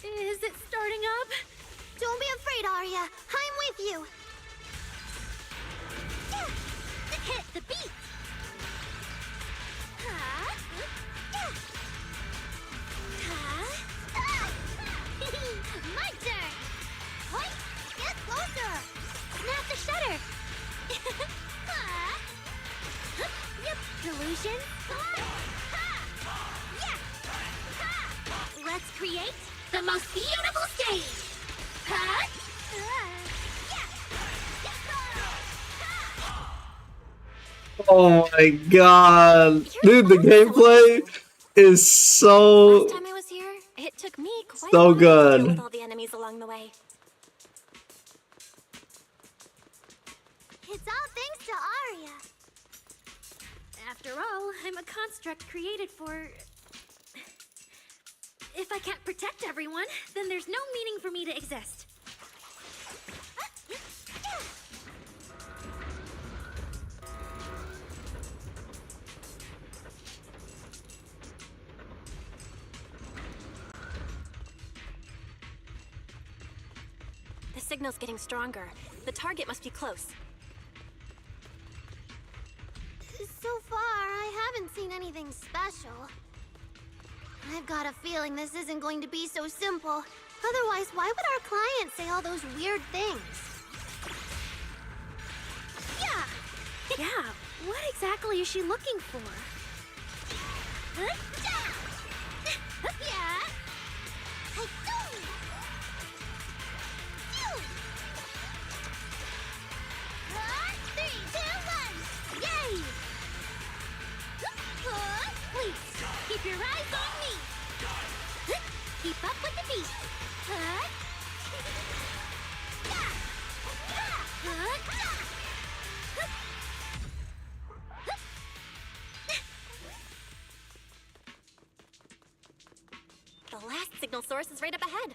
Is it starting up? Don't be afraid, Arya. I'm with you. Hit the beat. My turn. Point. Get closer. Snap the shutter. Yep. Delusion. Let's create the most beautiful stage! Huh? Oh my god. Dude, the gameplay is so Last time I was here, it took me quite So a while to good. deal with all the enemies along the way. It's all thanks to Arya. After all, I'm a construct created for... If I can't protect everyone, then there's no meaning for me to exist. The signal's getting stronger. The target must be close. So far, I haven't seen anything special. I've got a feeling this isn't going to be so simple. Otherwise, why would our client say all those weird things? Yeah! Yeah, what exactly is she looking for? Yeah! 3, 2, 1! Yay! Please, keep your eyes on me! Keep up with the beat! The last signal source is right up ahead.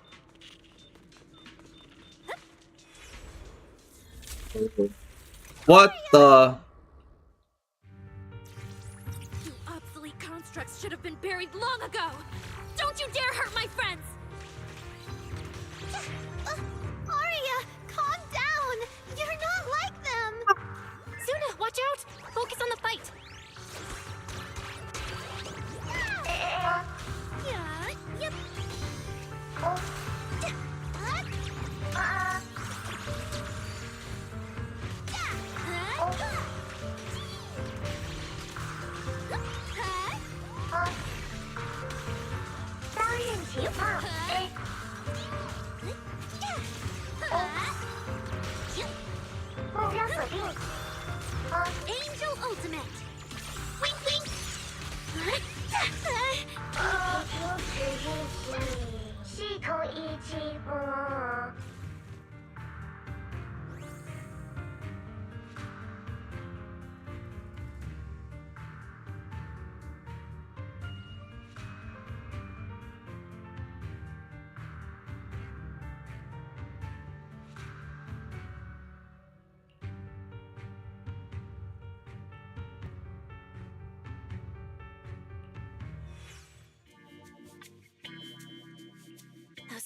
What the? You obsolete constructs should have been buried long ago! Don't you dare hurt my friends! Arya, calm down! You're not like them! Suna, watch out! Focus on the fight! Yeah, yep. Angel Ultimate! Wink wink!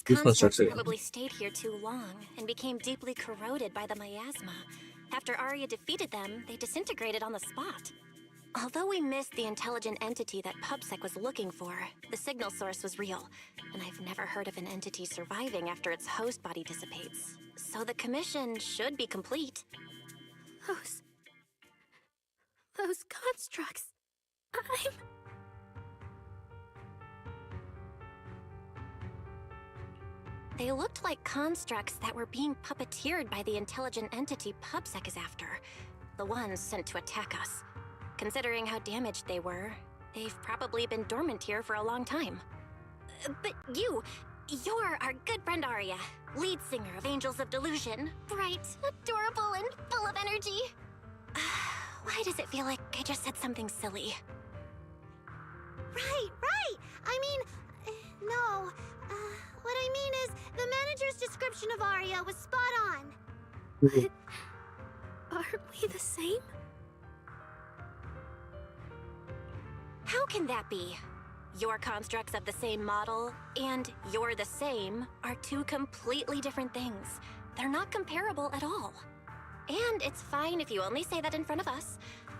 These constructs constructs again. probably stayed here too long and became deeply corroded by the miasma. After Arya defeated them, they disintegrated on the spot. Although we missed the intelligent entity that PubSec was looking for, the signal source was real, and I've never heard of an entity surviving after its host body dissipates. So the commission should be complete. Those constructs. They looked like constructs that were being puppeteered by the intelligent entity PubSec is after. The ones sent to attack us. Considering how damaged they were, they've probably been dormant here for a long time. But you're our good friend Arya, lead singer of Angels of Delusion. Bright, adorable, and full of energy. Why does it feel like I just said something silly? Right. I mean, no. What I mean is, the manager's description of Arya was spot on. Aren't we the same? How can that be? Your constructs of the same model and you're the same are two completely different things. They're not comparable at all. And it's fine if you only say that in front of us.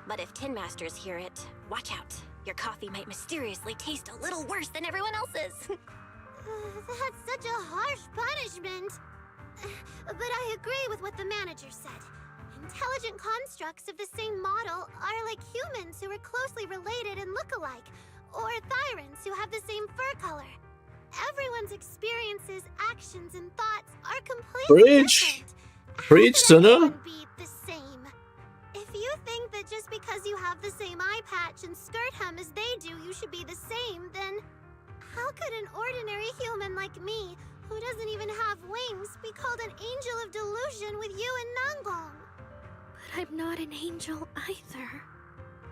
But if Tin Masters hear it, watch out. Your coffee might mysteriously taste a little worse than everyone else's. That's such a harsh punishment. But I agree with what the manager said. Intelligent constructs of the same model are like humans who are closely related and look alike, or Thyrans who have the same fur color. Everyone's experiences, actions, and thoughts are completely different. Preach, Suna. Be the same. If you think that just because you have the same eye patch and skirt hem as they do, you should be the same, then how could an ordinary human like me, who doesn't even have wings, be called an angel of delusion with you and Nangong? But I'm not an angel either.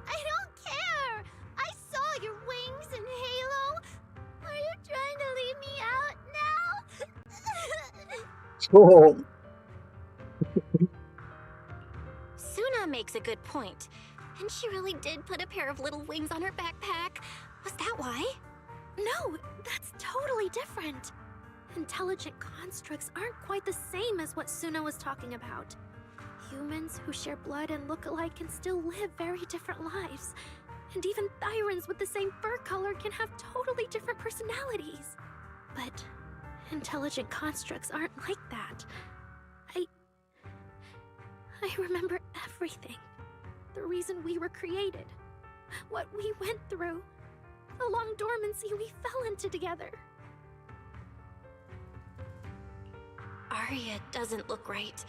I don't care! I saw your wings and halo! Are you trying to leave me out now? Oh. Suna makes a good point. And she really did put a pair of little wings on her backpack. Was that why? No, that's totally different. Intelligent constructs aren't quite the same as what Suna was talking about. Humans who share blood and look alike can still live very different lives. And even Thyrans with the same fur color can have totally different personalities. But intelligent constructs aren't like that. I remember everything. The reason we were created. What we went through. The long dormancy we fell into together. Arya doesn't look right.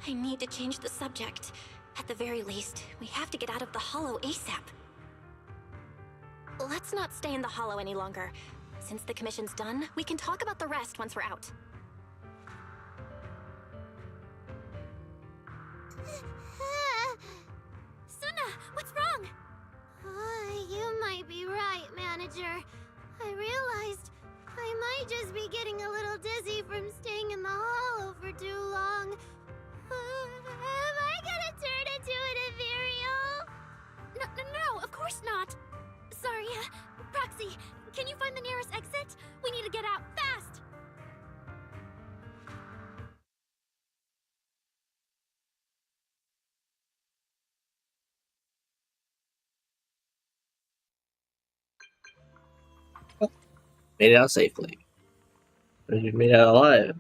I need to change the subject. At the very least, we have to get out of the Hollow ASAP. Let's not stay in the Hollow any longer. Since the commission's done, we can talk about the rest once we're out. Suna, what's wrong? You might be right, manager. I realized I might just be getting a little dizzy from staying in the Hollow for too long. Am I gonna turn into an ethereal? No, of course not. Sorry, Proxy, can you find the nearest exit? We need to get out fast. Made it out safely. You made it out alive.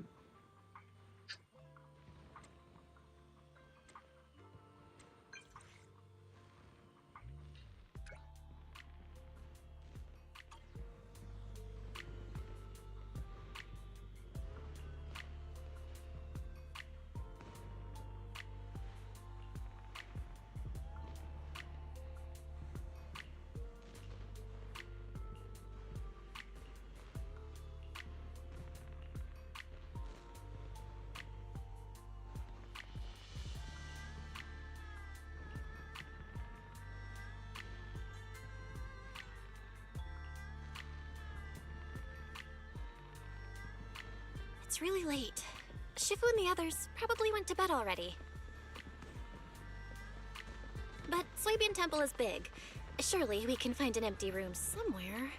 It's really late. Shifu and the others probably went to bed already. But Soybean Temple is big. Surely we can find an empty room somewhere.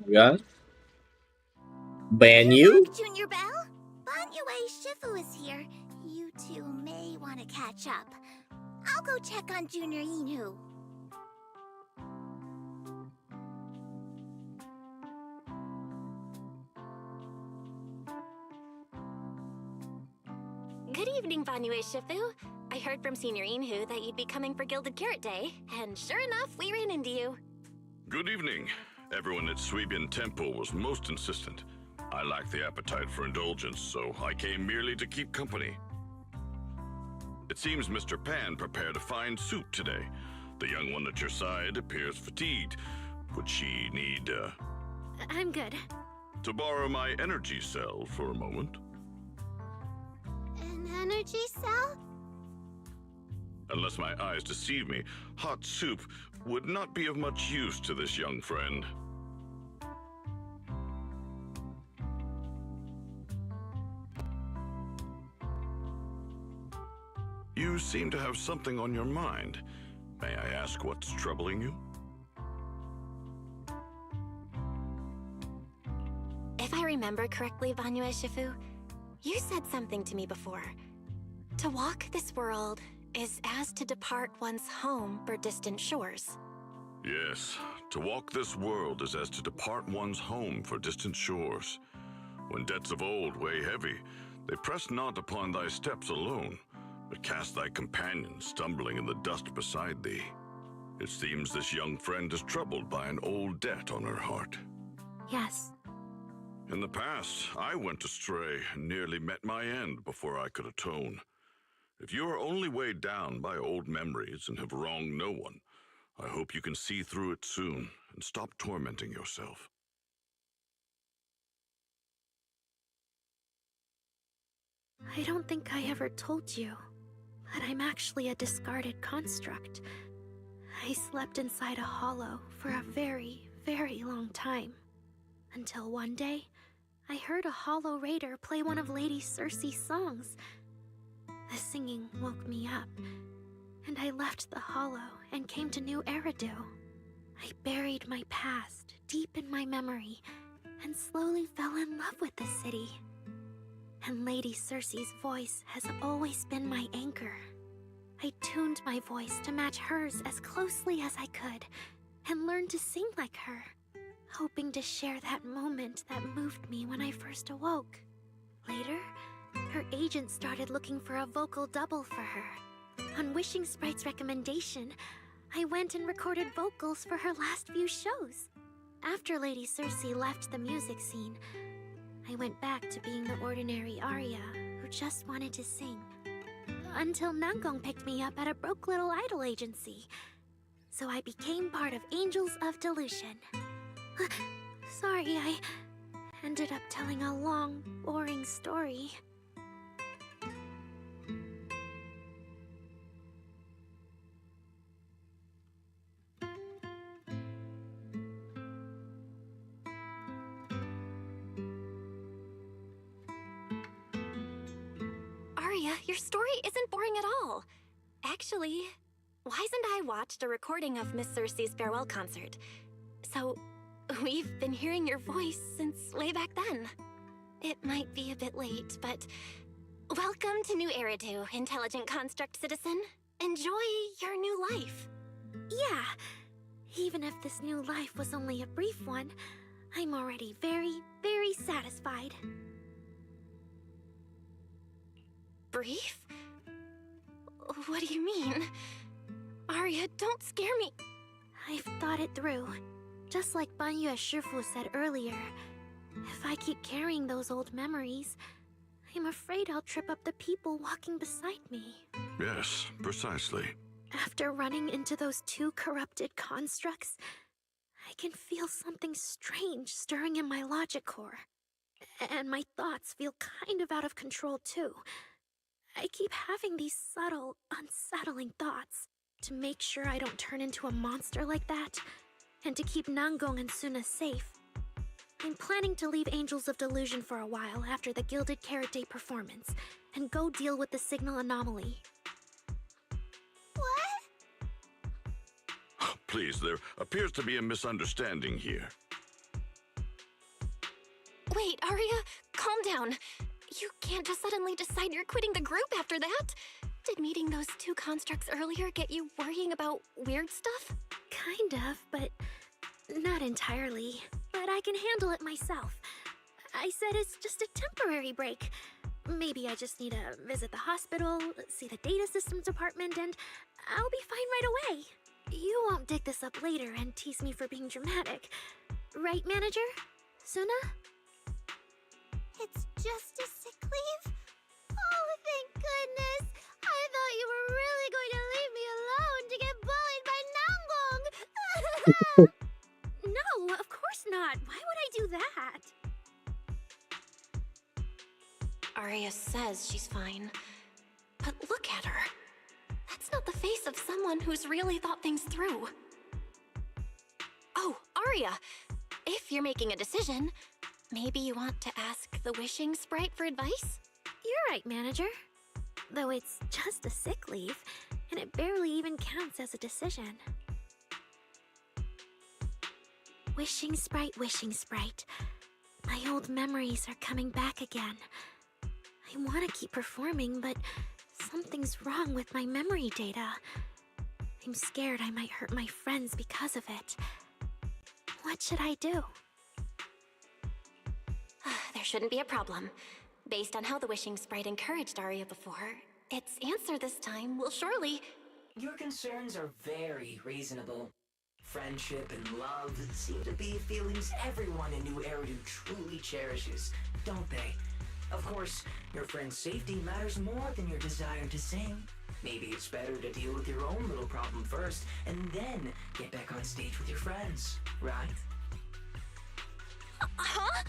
Yeah. Ban you? Junior Bell? Banyue Shifu is here. You two may want to catch up. I'll go check on Junior Inu. Good evening, Banyue Shifu. I heard from Senior Inhu that you'd be coming for Gilded Carrot Day, and sure enough, we ran into you. Good evening. Everyone at Suibin Temple was most insistent. I lack the appetite for indulgence, so I came merely to keep company. It seems Mr. Pan prepared a fine soup today. The young one at your side appears fatigued. Would she need, I'm good. to borrow my energy cell for a moment? An energy cell? Unless my eyes deceive me, hot soup would not be of much use to this young friend. You seem to have something on your mind. May I ask what's troubling you? If I remember correctly, Banyue Shifu, you said something to me before. To walk this world is as to depart one's home for distant shores. Yes, to walk this world is as to depart one's home for distant shores. When debts of old weigh heavy, they press not upon thy steps alone, but cast thy companion stumbling in the dust beside thee. It seems this young friend is troubled by an old debt on her heart. Yes. In the past, I went astray and nearly met my end before I could atone. If you are only weighed down by old memories and have wronged no one, I hope you can see through it soon and stop tormenting yourself. I don't think I ever told you, but I'm actually a discarded construct. I slept inside a hollow for a very, very long time. Until one day, I heard a hollow raider play one of Lady Circe's songs. The singing woke me up, and I left the hollow and came to New Eridu. I buried my past deep in my memory and slowly fell in love with the city. And Lady Circe's voice has always been my anchor. I tuned my voice to match hers as closely as I could and learned to sing like her, hoping to share that moment that moved me when I first awoke. Later, her agent started looking for a vocal double for her. On Wishing Sprite's recommendation, I went and recorded vocals for her last few shows. After Lady Circe left the music scene, I went back to being the ordinary Arya who just wanted to sing. Until Nangong picked me up at a broke little idol agency. So I became part of Angels of Delusion. Sorry, I ended up telling a long, boring story. Arya, your story isn't boring at all. Actually, Wise and I watched a recording of Miss Circe's farewell concert. So, we've been hearing your voice since way back then. It might be a bit late, but welcome to New Eridu, intelligent construct citizen. Enjoy your new life. Yeah, even if this new life was only a brief one, I'm already very, very satisfied. Brief? What do you mean? Arya, don't scare me. I've thought it through. Just like Banyue Shifu said earlier, if I keep carrying those old memories, I'm afraid I'll trip up the people walking beside me. Yes, precisely. After running into those two corrupted constructs, I can feel something strange stirring in my logic core. And my thoughts feel kind of out of control too. I keep having these subtle, unsettling thoughts to make sure I don't turn into a monster like that, and to keep Nangong and Suna safe. I'm planning to leave Angels of Delusion for a while after the Gilded Carrot Day performance, and go deal with the signal anomaly. What? Please, there appears to be a misunderstanding here. Wait, Arya, calm down. You can't just suddenly decide you're quitting the group after that. Did meeting those two constructs earlier get you worrying about weird stuff? Kind of, but not entirely. But I can handle it myself. I said it's just a temporary break. Maybe I just need to visit the hospital, see the data systems department, and I'll be fine right away. You won't dig this up later and tease me for being dramatic. Right, Manager? Suna? It's just a sick leave? Oh, thank goodness! I thought you were really going to leave me alone to get bullied by Nangbong! No, of course not. Why would I do that? Arya says she's fine. But look at her. That's not the face of someone who's really thought things through. Oh, Arya! If you're making a decision, maybe you want to ask the Wishing Sprite for advice? You're right, Manager. Though it's just a sick leave, and it barely even counts as a decision. Wishing Sprite, Wishing Sprite. My old memories are coming back again. I want to keep performing, but something's wrong with my memory data. I'm scared I might hurt my friends because of it. What should I do? There shouldn't be a problem. Based on how the Wishing Sprite encouraged Arya before, its answer this time will surely... Your concerns are very reasonable. Friendship and love seem to be feelings everyone in New Eridu truly cherishes, don't they? Of course, your friend's safety matters more than your desire to sing. Maybe it's better to deal with your own little problem first, and then get back on stage with your friends, right? Huh?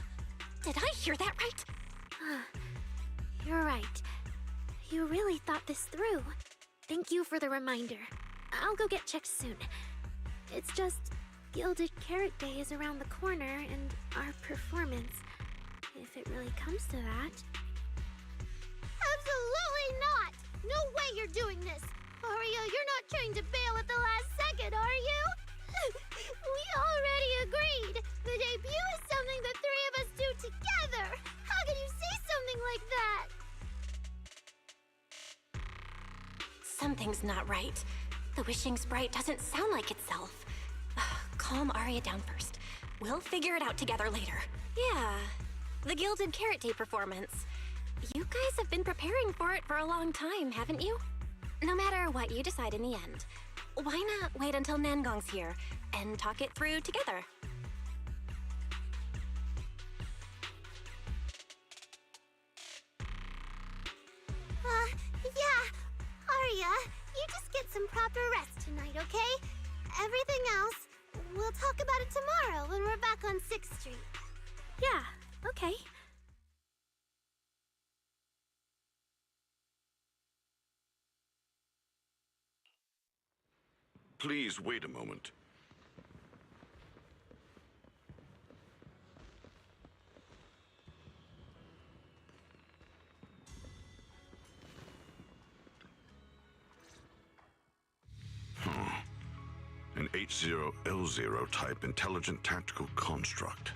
Did I hear that right? You're right. You really thought this through. Thank you for the reminder. I'll go get checked soon. It's just, Gilded Carrot Day is around the corner, and our performance, if it really comes to that. Absolutely not! No way you're doing this! Arya, you're not trying to bail at the last second, are you? We already agreed! The debut is something the three of us do together! How can you say something like that? Something's not right. The Wishing Sprite doesn't sound like itself. Calm Arya down first. We'll figure it out together later. Yeah, the Gilded Carrot Day performance. You guys have been preparing for it for a long time, haven't you? No matter what you decide in the end, why not wait until Nangong's here and talk it through together? Yeah. Arya, you just get some proper rest tonight, okay? Everything else, we'll talk about it tomorrow when we're back on 6th Street. Yeah, okay. Please wait a moment. An H0L0 type intelligent tactical construct.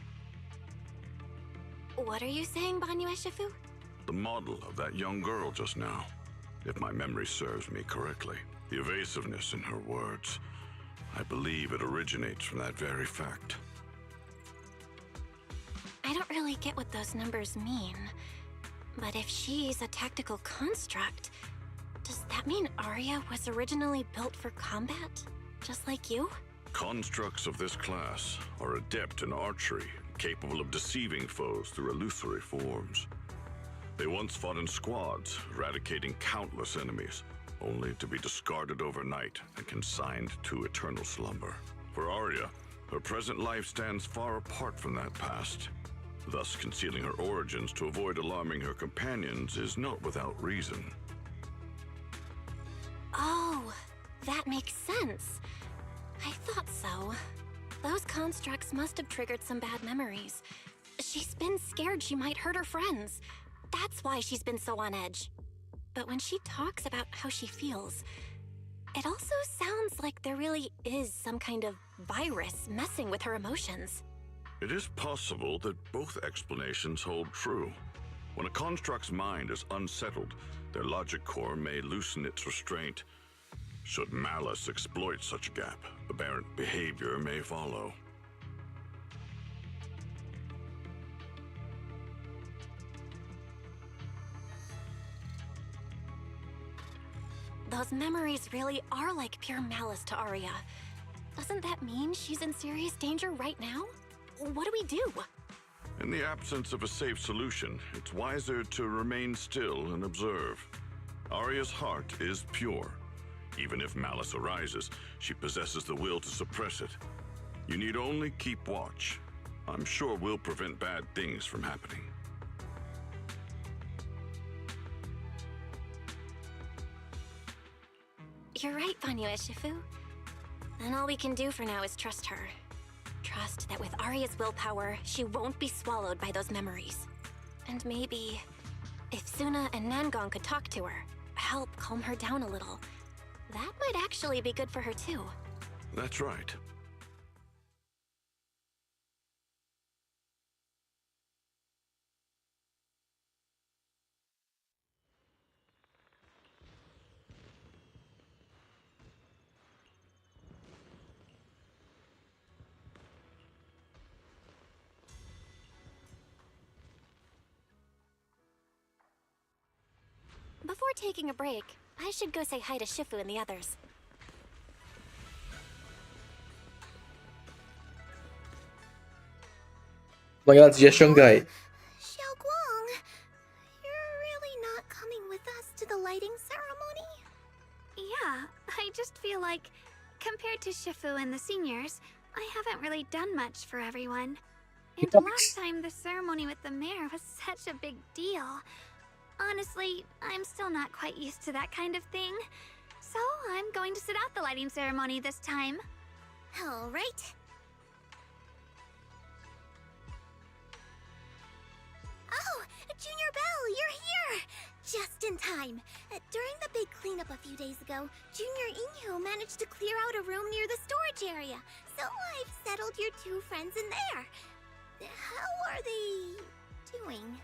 What are you saying, Banyu Eshifu? The model of that young girl just now, if my memory serves me correctly. The evasiveness in her words. I believe it originates from that very fact. I don't really get what those numbers mean. But if she's a tactical construct, does that mean Arya was originally built for combat? Just like you? Constructs of this class are adept in archery, capable of deceiving foes through illusory forms. They once fought in squads, eradicating countless enemies, only to be discarded overnight and consigned to eternal slumber. For Arya, her present life stands far apart from that past. Thus, concealing her origins to avoid alarming her companions is not without reason. Oh, that makes sense. I thought so. Those constructs must have triggered some bad memories. She's been scared she might hurt her friends. That's why she's been so on edge. But when she talks about how she feels, it also sounds like there really is some kind of virus messing with her emotions. It is possible that both explanations hold true. When a construct's mind is unsettled, their logic core may loosen its restraint. Should malice exploit such a gap, aberrant behavior may follow. Those memories really are like pure malice to Arya. Doesn't that mean she's in serious danger right now? What do we do? In the absence of a safe solution, it's wiser to remain still and observe. Arya's heart is pure. Even if malice arises, she possesses the will to suppress it. You need only keep watch. I'm sure we'll prevent bad things from happening. You're right, Vanyu Shifu. And all we can do for now is trust her. Trust that with Arya's willpower, she won't be swallowed by those memories. And maybe, if Suna and Nangong could talk to her, help calm her down a little, that might actually be good for her too. That's right. Before taking a break, I should go say hi to Shifu and the others. Oh my god, it's just young guy. Xiaoguang, you're really not coming with us to the lighting ceremony? Yeah, I just feel like, compared to Shifu and the seniors, I haven't really done much for everyone. And last time the ceremony with the mayor was such a big deal. Honestly, I'm still not quite used to that kind of thing. So I'm going to sit out the lighting ceremony this time. All right. Oh, Junior Belle, you're here! Just in time. During the big cleanup a few days ago, Junior Inhu managed to clear out a room near the storage area. So I've settled your two friends in there. How are they doing?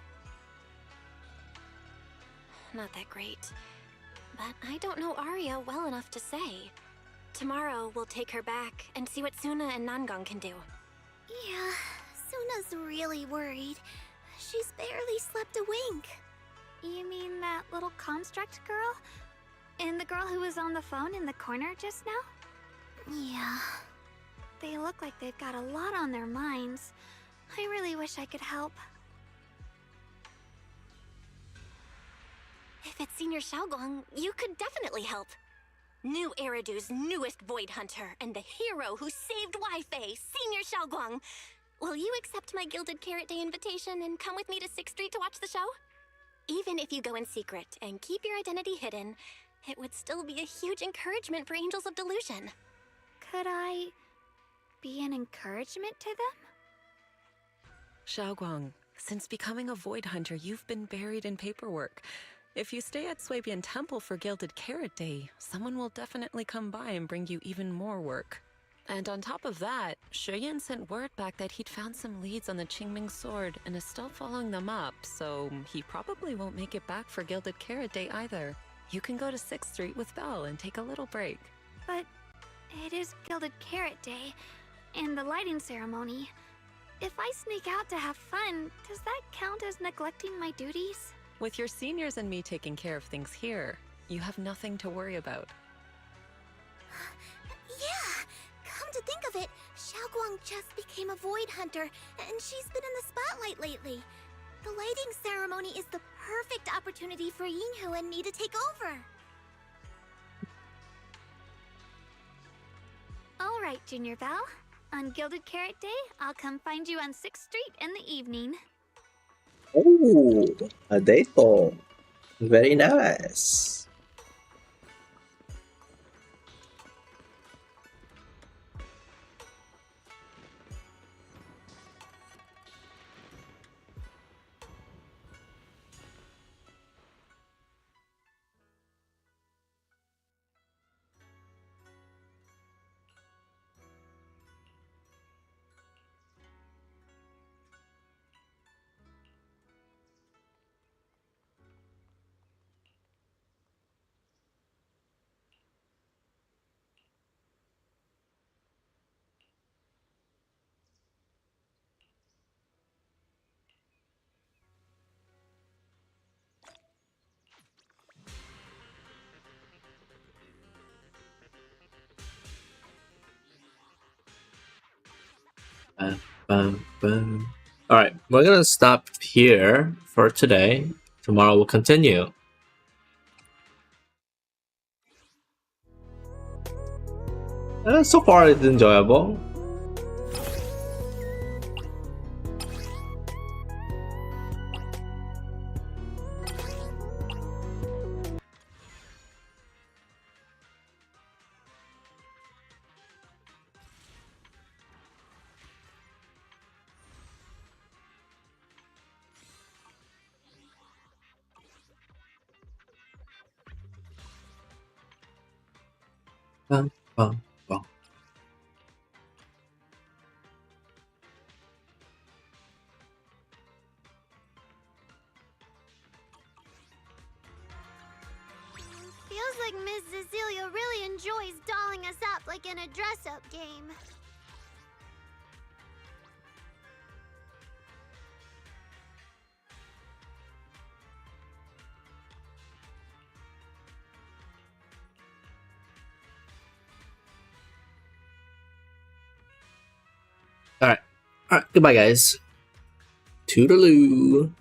Not that great. But I don't know Arya well enough to say. Tomorrow, we'll take her back and see what Suna and Nangong can do. Yeah, Suna's really worried. She's barely slept a wink. You mean that little construct girl? And the girl who was on the phone in the corner just now? Yeah. They look like they've got a lot on their minds. I really wish I could help. If it's Senior Xiaoguang, you could definitely help. New Eridu's newest Void Hunter and the hero who saved Wi-Fi, Senior Xiaoguang. Will you accept my Gilded Carrot Day invitation and come with me to 6th Street to watch the show? Even if you go in secret and keep your identity hidden, it would still be a huge encouragement for Angels of Delusion. Could I be an encouragement to them? Xiaoguang, since becoming a Void Hunter, you've been buried in paperwork. If you stay at Swabian Temple for Gilded Carrot Day, someone will definitely come by and bring you even more work. And on top of that, Shuyan sent word back that he'd found some leads on the Qingming sword and is still following them up, so he probably won't make it back for Gilded Carrot Day either. You can go to 6th Street with Belle and take a little break. But it is Gilded Carrot Day, and the lighting ceremony. If I sneak out to have fun, does that count as neglecting my duties? With your seniors and me taking care of things here, you have nothing to worry about. Yeah! Come to think of it, Xiaoguang just became a Void Hunter, and she's been in the spotlight lately. The lighting ceremony is the perfect opportunity for Yinhu and me to take over. All right, Junior Belle. On Gilded Carrot Day, I'll come find you on 6th Street in the evening. Oh, a date. Very nice. Alright, we're gonna stop here for today. Tomorrow we'll continue. So far it's enjoyable. Bum, bum, bum. Feels like Miss Cecilia really enjoys dolling us up like in a dress-up game. Alright, goodbye guys. Toodaloo.